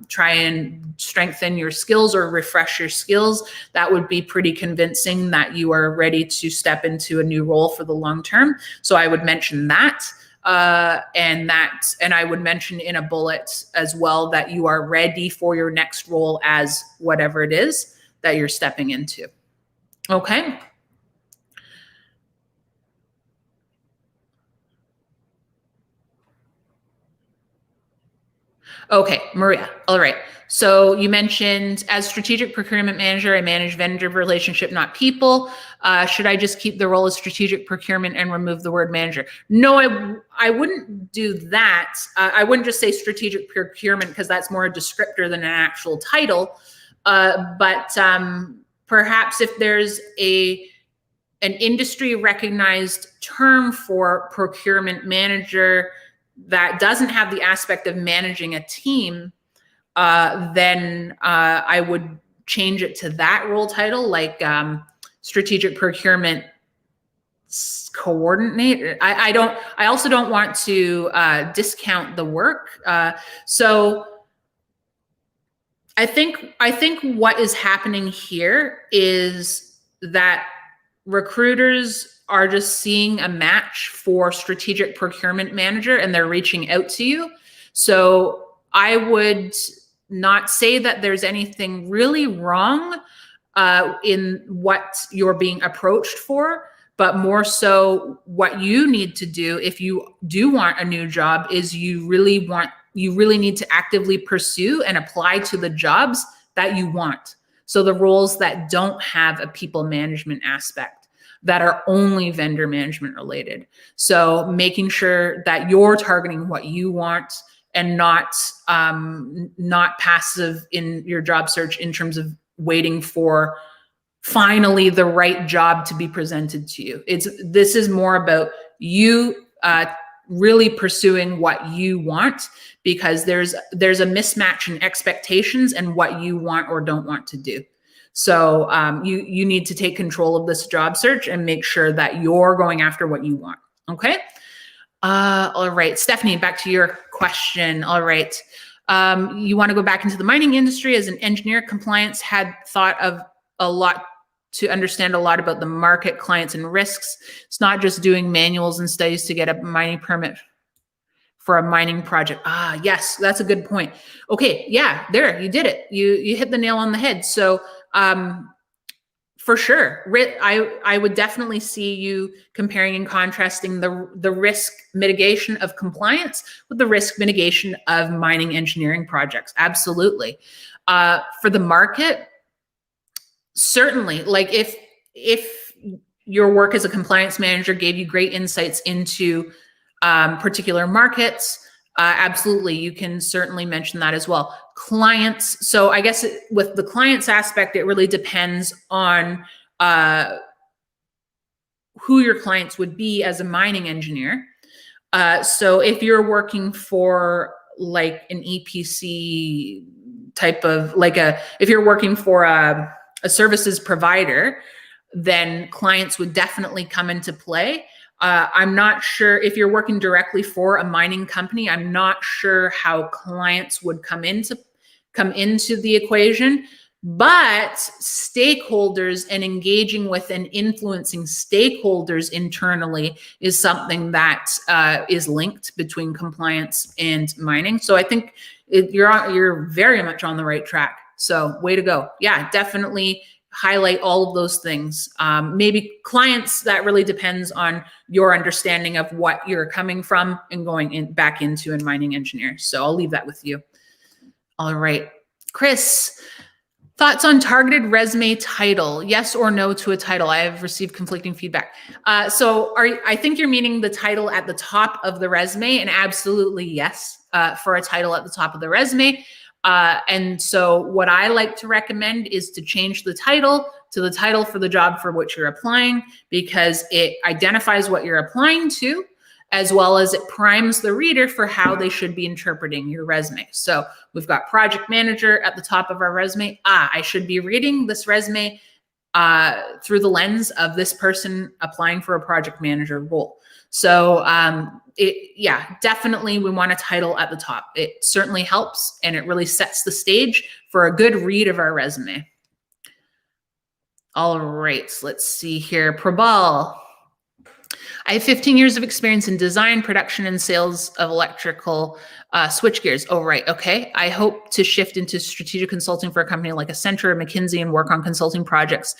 try and strengthen your skills or refresh your skills, that would be pretty convincing that you are ready to step into a new role for the long term. So I would mention that. And I would mention in a bullet as well that you are ready for your next role as whatever it is that you're stepping into. Okay. Okay, Maria. All right. So you mentioned as strategic procurement manager, I manage vendor relationship, not people. Should I just keep the role as strategic procurement and remove the word manager? No, I wouldn't do that. I wouldn't just say strategic procurement because that's more a descriptor than an actual title. But perhaps if there's an industry recognized term for procurement manager, that doesn't have the aspect of managing a team, then I would change it to that role title, like strategic procurement coordinator. I also don't want to discount the work. So I think what is happening here is that recruiters are just seeing a match for strategic procurement manager and they're reaching out to you. So I would not say that there's anything really wrong in what you're being approached for, but more so what you need to do if you do want a new job is you really need to actively pursue and apply to the jobs that you want. So the roles that don't have a people management aspect, that are only vendor management related. So making sure that you're targeting what you want and not passive in your job search in terms of waiting for finally the right job to be presented to you. This is more about you really pursuing what you want, because there's a mismatch in expectations and what you want or don't want to do. So you need to take control of this job search and make sure that you're going after what you want. Okay. All right, Stephanie, back to your question. All right. You want to go back into the mining industry as an engineer. Compliance had thought of a lot to understand a lot about the market, clients, and risks. It's not just doing manuals and studies to get a mining permit for a mining project. Ah, yes, that's a good point. Okay, yeah, there, you did it. You hit the nail on the head. So for sure, I would definitely see you comparing and contrasting the risk mitigation of compliance with the risk mitigation of mining engineering projects. Absolutely. For the market, certainly, like if your work as a compliance manager gave you great insights into particular markets, absolutely, you can certainly mention that as well. Clients, so I guess with the clients aspect, it really depends on who your clients would be as a mining engineer. So if you're working for like an EPC type of, if you're working for a services provider, then clients would definitely come into play. I'm not sure if you're working directly for a mining company, I'm not sure how clients would come into the equation, but stakeholders and engaging with and influencing stakeholders internally is something that is linked between compliance and mining. So I think you're very much on the right track. So way to go. Yeah, definitely highlight all of those things. Maybe clients, that really depends on your understanding of what you're coming from and going back into in mining engineer. So I'll leave that with you. All right, Chris, thoughts on targeted resume title? Yes or no to a title? I have received conflicting feedback. So I think you're meaning the title at the top of the resume, and absolutely yes, for a title at the top of the resume. And so what I like to recommend is to change the title to the title for the job for which you're applying, because it identifies what you're applying to, as well as it primes the reader for how they should be interpreting your resume. So we've got project manager at the top of our resume. I should be reading this resume through the lens of this person applying for a project manager role. So yeah, definitely we want a title at the top. It certainly helps, and it really sets the stage for a good read of our resume. All right, let's see here. Prabal. I have 15 years of experience in design, production, and sales of electrical switchgears. Oh, right. Okay. I hope to shift into strategic consulting for a company like Accenture or McKinsey and work on consulting projects,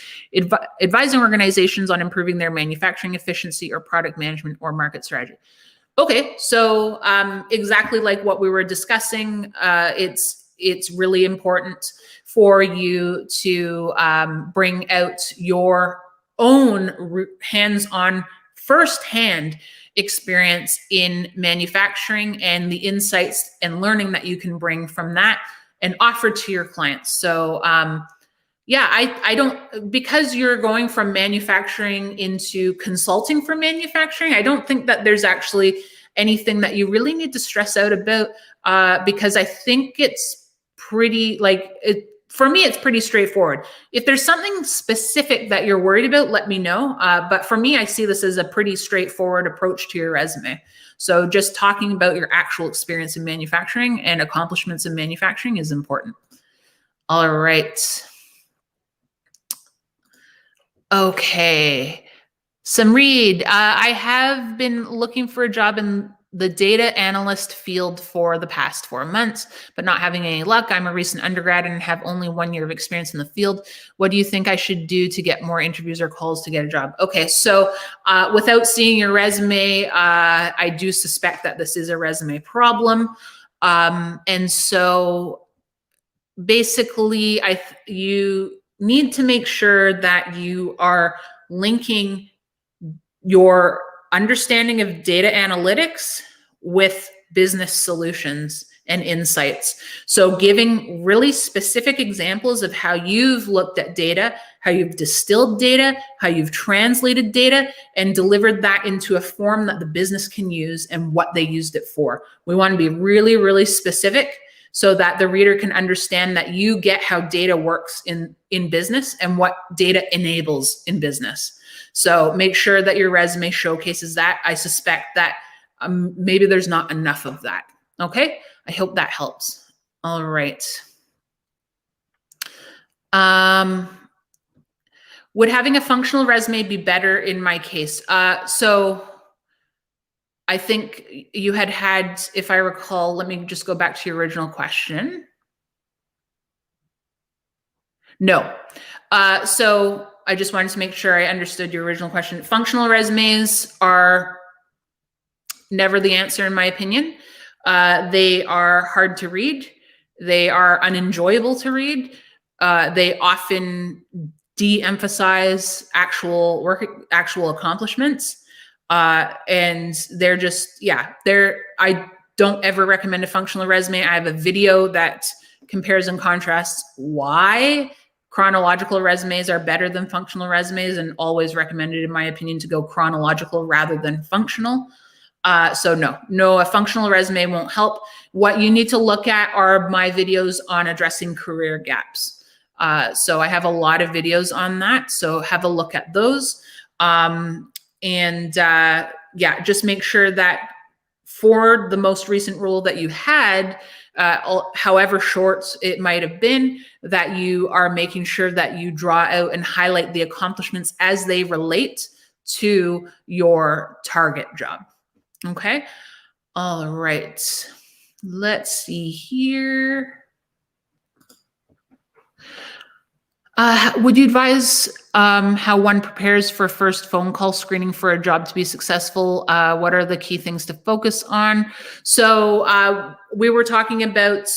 advising organizations on improving their manufacturing efficiency or product management or market strategy. Okay. So exactly like what we were discussing, it's really important for you to bring out your own hands-on, firsthand experience in manufacturing and the insights and learning that you can bring from that and offer to your clients. So yeah, I don't, because you're going from manufacturing into consulting for manufacturing, I don't think that there's actually anything that you really need to stress out about, because I think it's pretty for me, it's pretty straightforward. If there's something specific that you're worried about, let me know. But for me, I see this as a pretty straightforward approach to your resume. So just talking about your actual experience in manufacturing and accomplishments in manufacturing is important. All right. Okay. Samreed, I have been looking for a job in the data analyst field for the past 4 months, but not having any luck. I'm a recent undergrad and have only 1 year of experience in the field. What do you think I should do to get more interviews or calls to get a job? Okay, so without seeing your resume, I do suspect that this is a resume problem. And so basically, you need to make sure that you are linking your understanding of data analytics with business solutions and insights. So giving really specific examples of how you've looked at data, how you've distilled data, how you've translated data, and delivered that into a form that the business can use and what they used it for. We want to be really, really specific so that the reader can understand that you get how data works in business and what data enables in business. So make sure that your resume showcases that. I suspect that maybe there's not enough of that. Okay, I hope that helps. All right. Would having a functional resume be better in my case? So I think you had, if I recall, let me just go back to your original question. No. So I just wanted to make sure I understood your original question. Functional resumes are never the answer, in my opinion. They are hard to read. They are unenjoyable to read. They often de-emphasize actual work, actual accomplishments. And they're just, I don't ever recommend a functional resume. I have a video that compares and contrasts why chronological resumes are better than functional resumes, and always recommended, in my opinion, to go chronological rather than functional. So no, a functional resume won't help. What you need to look at are my videos on addressing career gaps. So I have a lot of videos on that. So have a look at those. Just make sure that for the most recent role that you had, however short it might have been, that you are making sure that you draw out and highlight the accomplishments as they relate to your target job. Okay. All right. Let's see here. Would you advise how one prepares for first phone call screening for a job to be successful? What are the key things to focus on? So we were talking about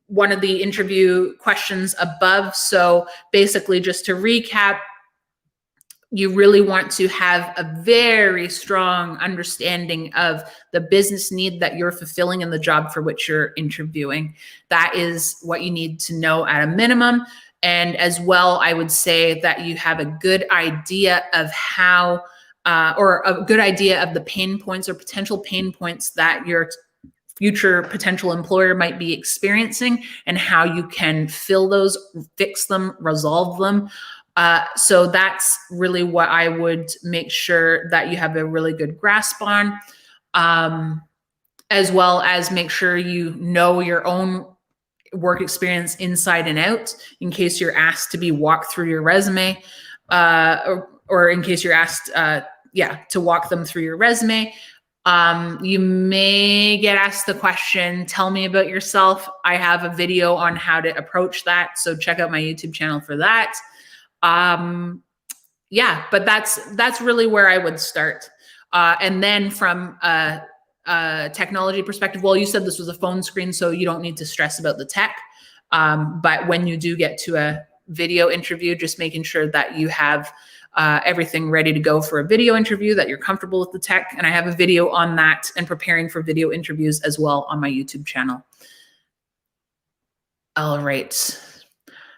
one of the interview questions above. So basically, just to recap, you really want to have a very strong understanding of the business need that you're fulfilling in the job for which you're interviewing. That is what you need to know at a minimum. And as well, I would say that you have a good idea of how, or a good idea of the pain points or potential pain points that your future potential employer might be experiencing, and how you can fill those, fix them, resolve them. So that's really what I would make sure that you have a really good grasp on, as well as make sure you know your own work experience inside and out, in case you're asked to be walked through your resume, or in case you're asked, to walk them through your resume. You may get asked the question, tell me about yourself. I have a video on how to approach that, so check out my YouTube channel for that. But that's really where I would start. And then from a technology perspective, well, you said this was a phone screen, so you don't need to stress about the tech. But when you do get to a video interview, just making sure that you have everything ready to go for a video interview, that you're comfortable with the tech. And I have a video on that and preparing for video interviews as well on my YouTube channel. All right.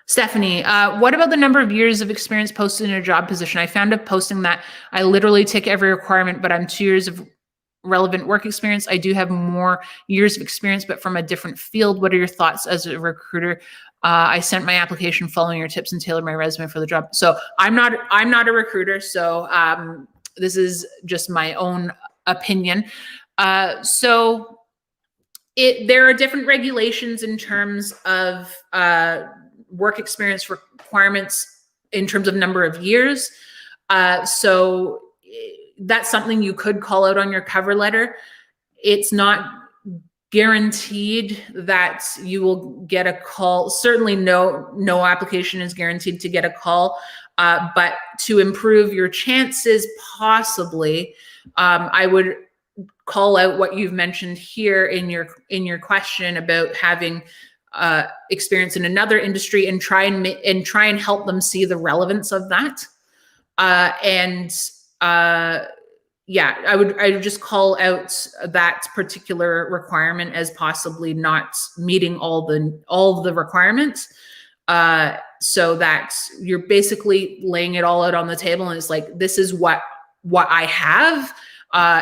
Stephanie, what about the number of years of experience posted in a job position? I found a posting that I literally tick every requirement, but I'm 2 years of relevant work experience. I do have more years of experience, but from a different field. What are your thoughts as a recruiter? I sent my application following your tips and tailored my resume for the job. So I'm not a recruiter. So this is just my own opinion. So there are different regulations in terms of work experience requirements in terms of number of years. So that's something you could call out on your cover letter. It's not guaranteed that you will get a call. Certainly no application is guaranteed to get a call, but to improve your chances, possibly, I would call out what you've mentioned here in your question about having experience in another industry and try and help them see the relevance of that. Yeah, I would just call out that particular requirement as possibly not meeting all of the requirements, so that you're basically laying it all out on the table, and it's like, this is what I have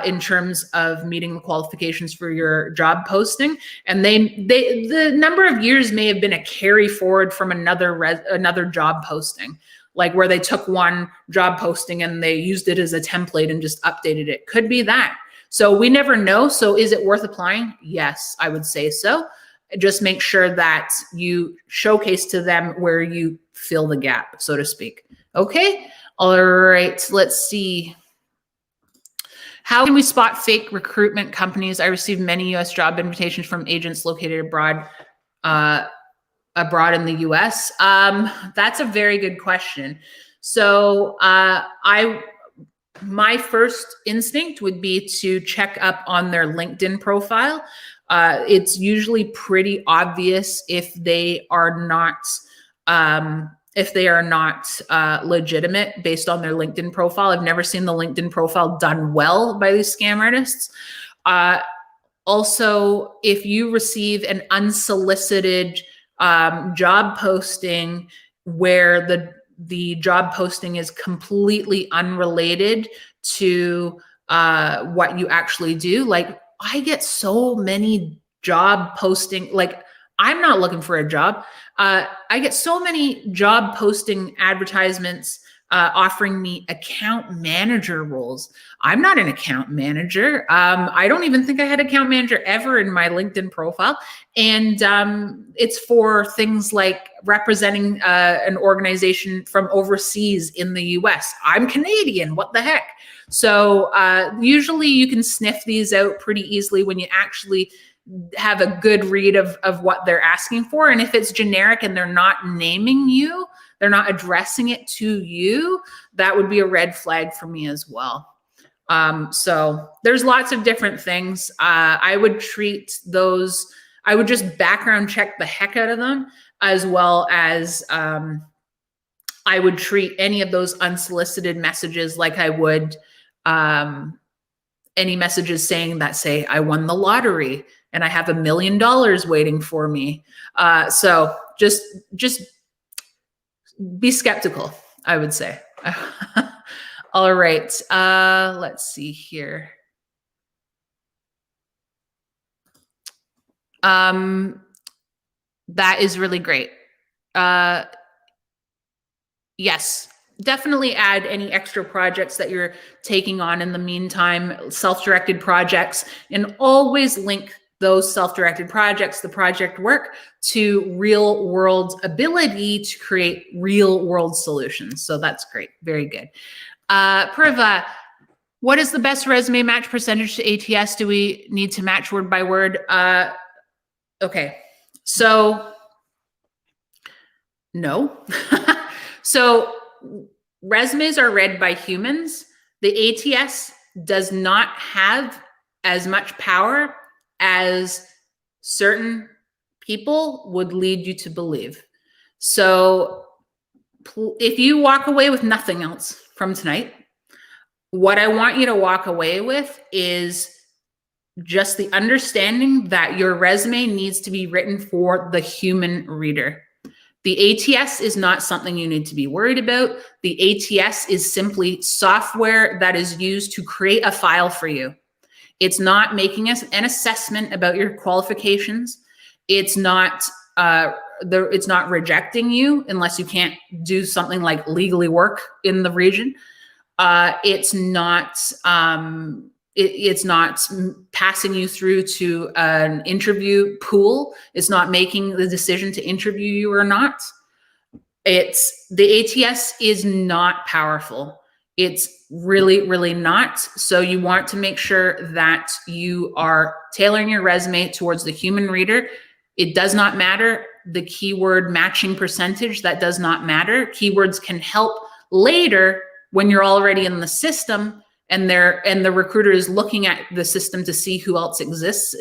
in terms of meeting the qualifications for your job posting. And the number of years may have been a carry forward from another job posting, like where they took one job posting and they used it as a template and just updated it. Could be that. So we never know. So is it worth applying? Yes, I would say so. Just make sure that you showcase to them where you fill the gap, so to speak. Okay. All right. Let's see. How can we spot fake recruitment companies? I received many U.S. job invitations from agents located abroad in the US? That's a very good question. So my first instinct would be to check up on their LinkedIn profile. It's usually pretty obvious if they are not legitimate based on their LinkedIn profile. I've never seen the LinkedIn profile done well by these scam artists. Also, if you receive an unsolicited job posting where the job posting is completely unrelated to what you actually do, like I get so many job posting, like I'm not looking for a job. I get so many job posting advertisements offering me account manager roles. I'm not an account manager. I don't even think I had account manager ever in my LinkedIn profile. And it's for things like representing an organization from overseas in the US. I'm Canadian, what the heck? So usually you can sniff these out pretty easily when you actually have a good read of what they're asking for. And if it's generic and they're not naming you, they're not addressing it to you, that would be a red flag for me as well. So there's lots of different things. I would just background check the heck out of them, as well as I would treat any of those unsolicited messages like I would any messages saying that say, I won the lottery and I have $1 million waiting for me. So just be skeptical, I would say. All right, let's see here. That is really great. Yes, definitely add any extra projects that you're taking on in the meantime, self-directed projects, and always link those self-directed projects, the project work, to real world ability to create real world solutions. So that's great. Very good. Priva, what is the best resume match percentage to ATS? Do we need to match word by word? Okay, so no. So resumes are read by humans. The ATS does not have as much power as certain people would lead you to believe. So if you walk away with nothing else from tonight, what I want you to walk away with is just the understanding that your resume needs to be written for the human reader. The ATS is not something you need to be worried about. The ATS is simply software that is used to create a file for you. It's not making an assessment about your qualifications. It's not it's not rejecting you unless you can't do something like legally work in the region. It's not it's not passing you through to an interview pool. It's not making the decision to interview you or not. It's the ATS is not powerful. It's really, really not. So you want to make sure that you are tailoring your resume towards the human reader. It does not matter the keyword matching percentage. That does not matter. Keywords can help later when you're already in the system and the recruiter is looking at the system to see who else exists,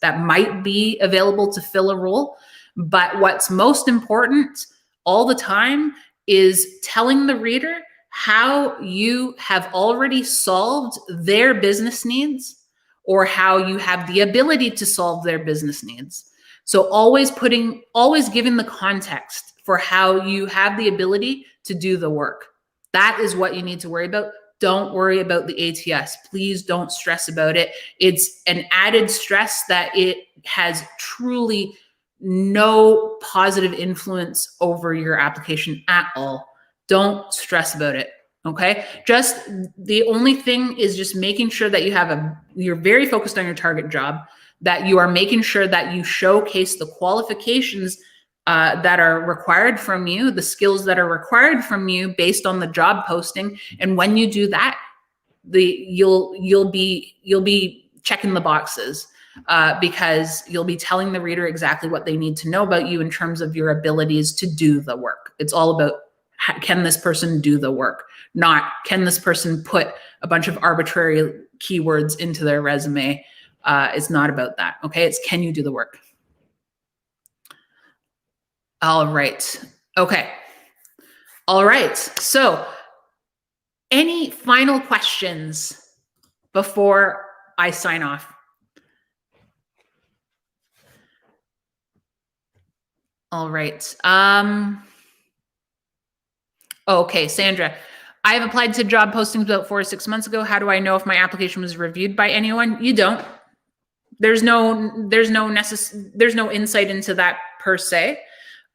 that might be available to fill a role. But what's most important all the time is telling the reader how you have already solved their business needs or how you have the ability to solve their business needs. So always giving the context for how you have the ability to do the work. That is what you need to worry about. Don't worry about the ATS. Please don't stress about it. It's an added stress that it has truly no positive influence over your application at all. Don't stress about it. Okay. Just the only thing is just making sure that you're very focused on your target job, that you are making sure that you showcase the qualifications that are required from you, the skills that are required from you based on the job posting. And when you do that, you'll be checking the boxes. Because you'll be telling the reader exactly what they need to know about you in terms of your abilities to do the work. It's all about can this person do the work, not can this person put a bunch of arbitrary keywords into their resume. It's not about that. Okay, it's can you do the work. All right. Okay. All right. So any final questions before I sign off? All right. Okay, Sandra. I have applied to job postings about 4 or 6 months ago. How do I know if my application was reviewed by anyone? You don't. There's no insight into that per se.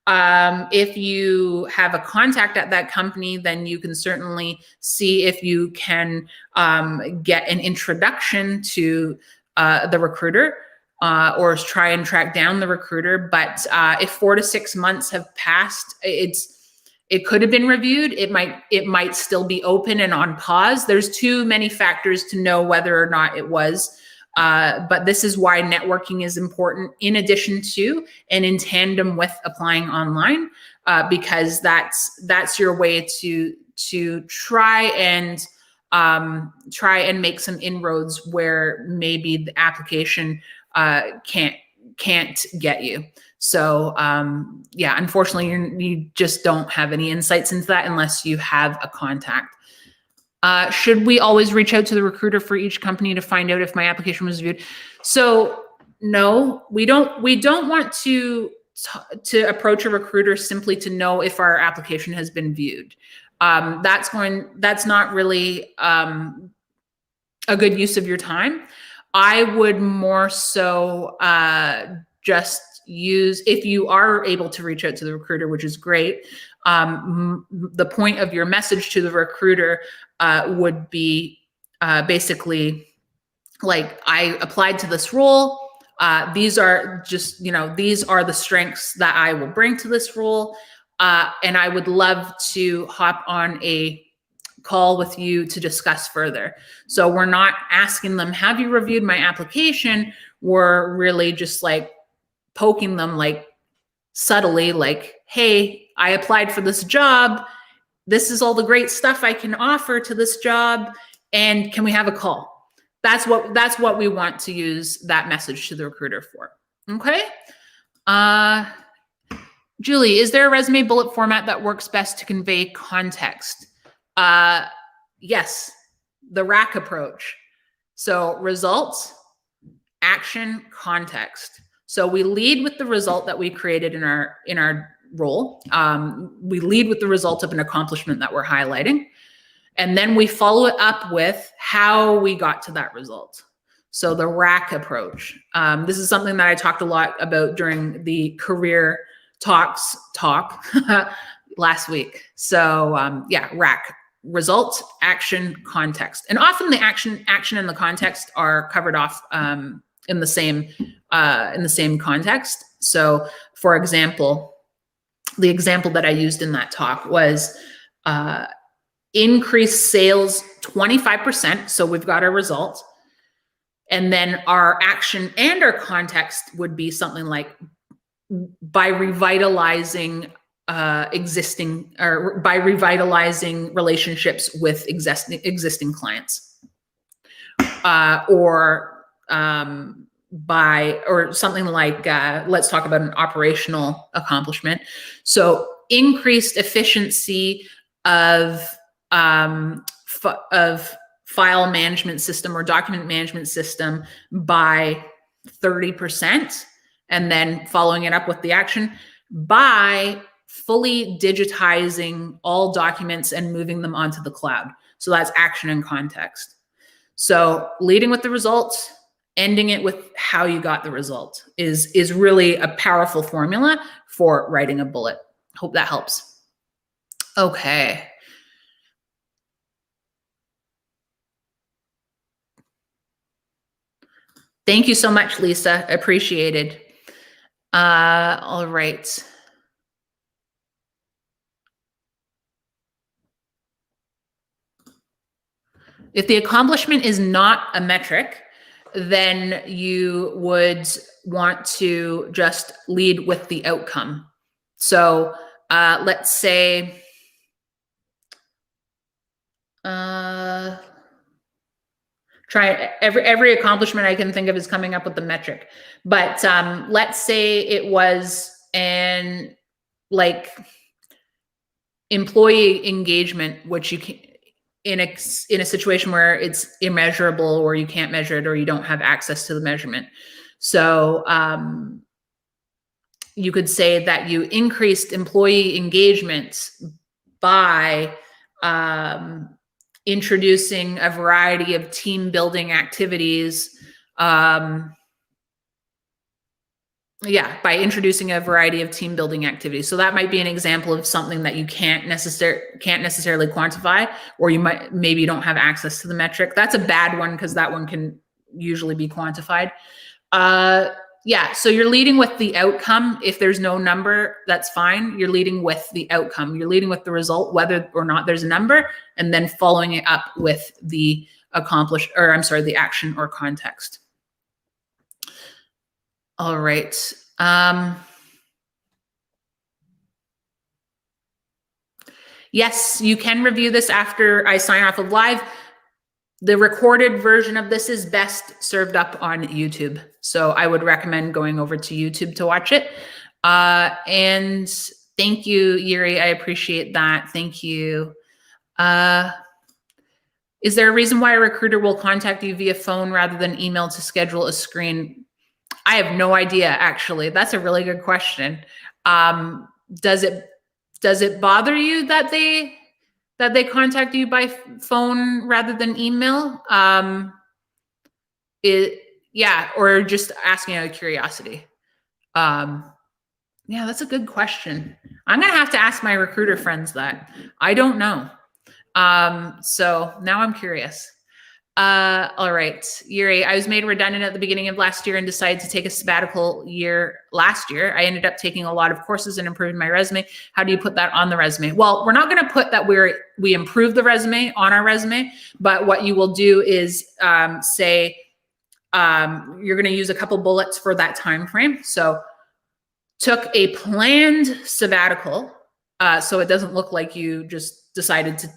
If you have a contact at that company, then you can certainly see if you can get an introduction to the recruiter. Or try and track down the recruiter. But if 4 to 6 months have passed, it could have been reviewed. It might still be open and on pause. There's too many factors to know whether or not it was. But this is why networking is important in addition to and in tandem with applying online, because that's your way to try and make some inroads where maybe the application can't get you. So yeah, unfortunately, you just don't have any insights into that unless you have a contact. Should we always reach out to the recruiter for each company to find out if my application was viewed? So no, we don't want to approach a recruiter simply to know if our application has been viewed. That's not really a good use of your time. I would more so just use, if you are able to reach out to the recruiter, which is great, the point of your message to the recruiter would be basically like, I applied to this role. These are the strengths that I will bring to this role. And I would love to hop on a call with you to discuss further. So we're not asking them, have you reviewed my application? We're really just like poking them like subtly, like, hey, I applied for this job. This is all the great stuff I can offer to this job. And can we have a call? That's what we want to use that message to the recruiter for. Okay. Julie, is there a resume bullet format that works best to convey context? Yes, the rack approach. So results, action, context. So we lead with the result that we created in our role. We lead with the result of an accomplishment that we're highlighting. And then we follow it up with how we got to that result. So the rack approach. This is something that I talked a lot about during the career talk last week. So yeah, rack: result, action, context. And often the action and the context are covered off in the same context. So for example, the example that I used in that talk was increase sales 25%. So we've got our result. And then our action and our context would be something like by revitalizing relationships with existing clients, or something like, let's talk about an operational accomplishment. So increased efficiency of file management system or document management system by 30%, and then following it up with the action by fully digitizing all documents and moving them onto the cloud. So that's action and context. So leading with the result, ending it with how you got the result is really a powerful formula for writing a bullet. Hope that helps. Okay. Thank you so much, Lisa. Appreciated. All right. If the accomplishment is not a metric, then you would want to just lead with the outcome. So let's say, try every accomplishment I can think of is coming up with the metric. But let's say it was employee engagement, which you can, in a situation where it's immeasurable or you can't measure it or you don't have access to the measurement. So you could say that you increased employee engagement by introducing a variety of team building activities. By introducing a variety of team building activities. So that might be an example of something that you can't necessarily quantify, or maybe you don't have access to the metric. That's a bad one because that one can usually be quantified. So you're leading with the outcome. If there's no number, that's fine. You're leading with the outcome. You're leading with the result, whether or not there's a number, and then following it up with the the action or context. All right. Yes, you can review this after I sign off of live. The recorded version of this is best served up on YouTube. So I would recommend going over to YouTube to watch it. And thank you, Yuri. I appreciate that. Thank you. Is there a reason why a recruiter will contact you via phone rather than email to schedule a screen? I have no idea, actually. That's a really good question. Does it bother you that they contact you by phone rather than email? Or just asking out of curiosity. Yeah, that's a good question. I'm gonna have to ask my recruiter friends that. I don't know. So now I'm curious. All right, Yuri, I was made redundant at the beginning of last year and decided to take a sabbatical year last year. I ended up taking a lot of courses and improving my resume. How do you put that on the resume? Well, we're not going to put that we improved the resume on our resume, but what you will do is say you're going to use a couple bullets for that time frame. So took a planned sabbatical, so it doesn't look like you just decided to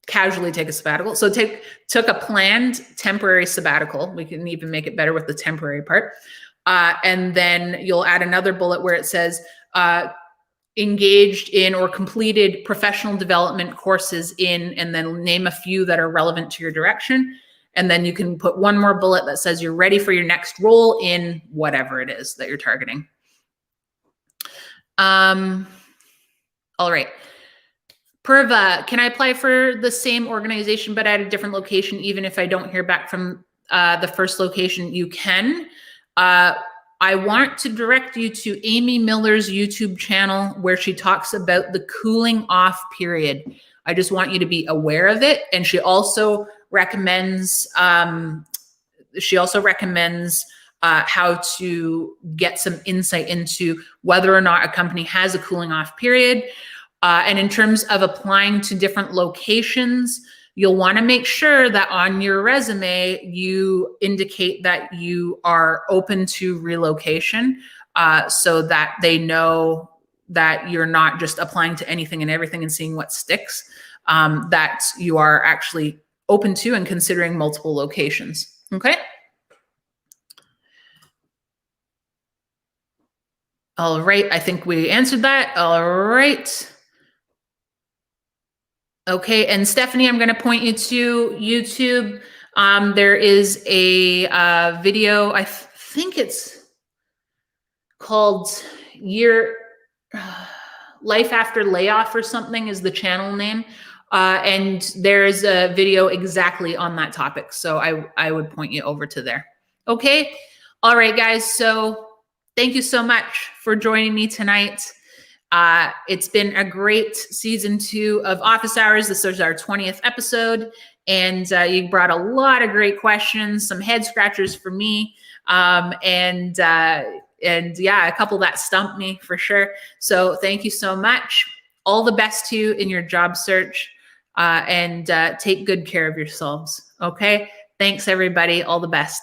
casually take a sabbatical. So took a planned temporary sabbatical. We can even make it better with the temporary part. And then you'll add another bullet where it says engaged in or completed professional development courses in, and then name a few that are relevant to your direction. And then you can put one more bullet that says you're ready for your next role in whatever it is that you're targeting. All right. Purva, can I apply for the same organization but at a different location even if I don't hear back from the first location? You can. I want to direct you to Amy Miller's YouTube channel where she talks about the cooling off period. I just want you to be aware of it. And she also recommends how to get some insight into whether or not a company has a cooling off period. And in terms of applying to different locations, you'll want to make sure that on your resume, you indicate that you are open to relocation so that they know that you're not just applying to anything and everything and seeing what sticks, that you are actually open to and considering multiple locations. Okay. All right. I think we answered that. All right. Okay, and Stephanie, I'm going to point you to YouTube. There is a video, I think it's called Life After Layoff or something is the channel name. And there's a video exactly on that topic. So I would point you over to there. Okay, all right, guys. So thank you so much for joining me tonight. It's been a great season 2 of Office Hours. This is our 20th episode, and you brought a lot of great questions, some head scratchers for me, and yeah, a couple that stumped me for sure. So thank you so much. All the best to you in your job search, and take good care of yourselves. Okay. Thanks, everybody. All the best.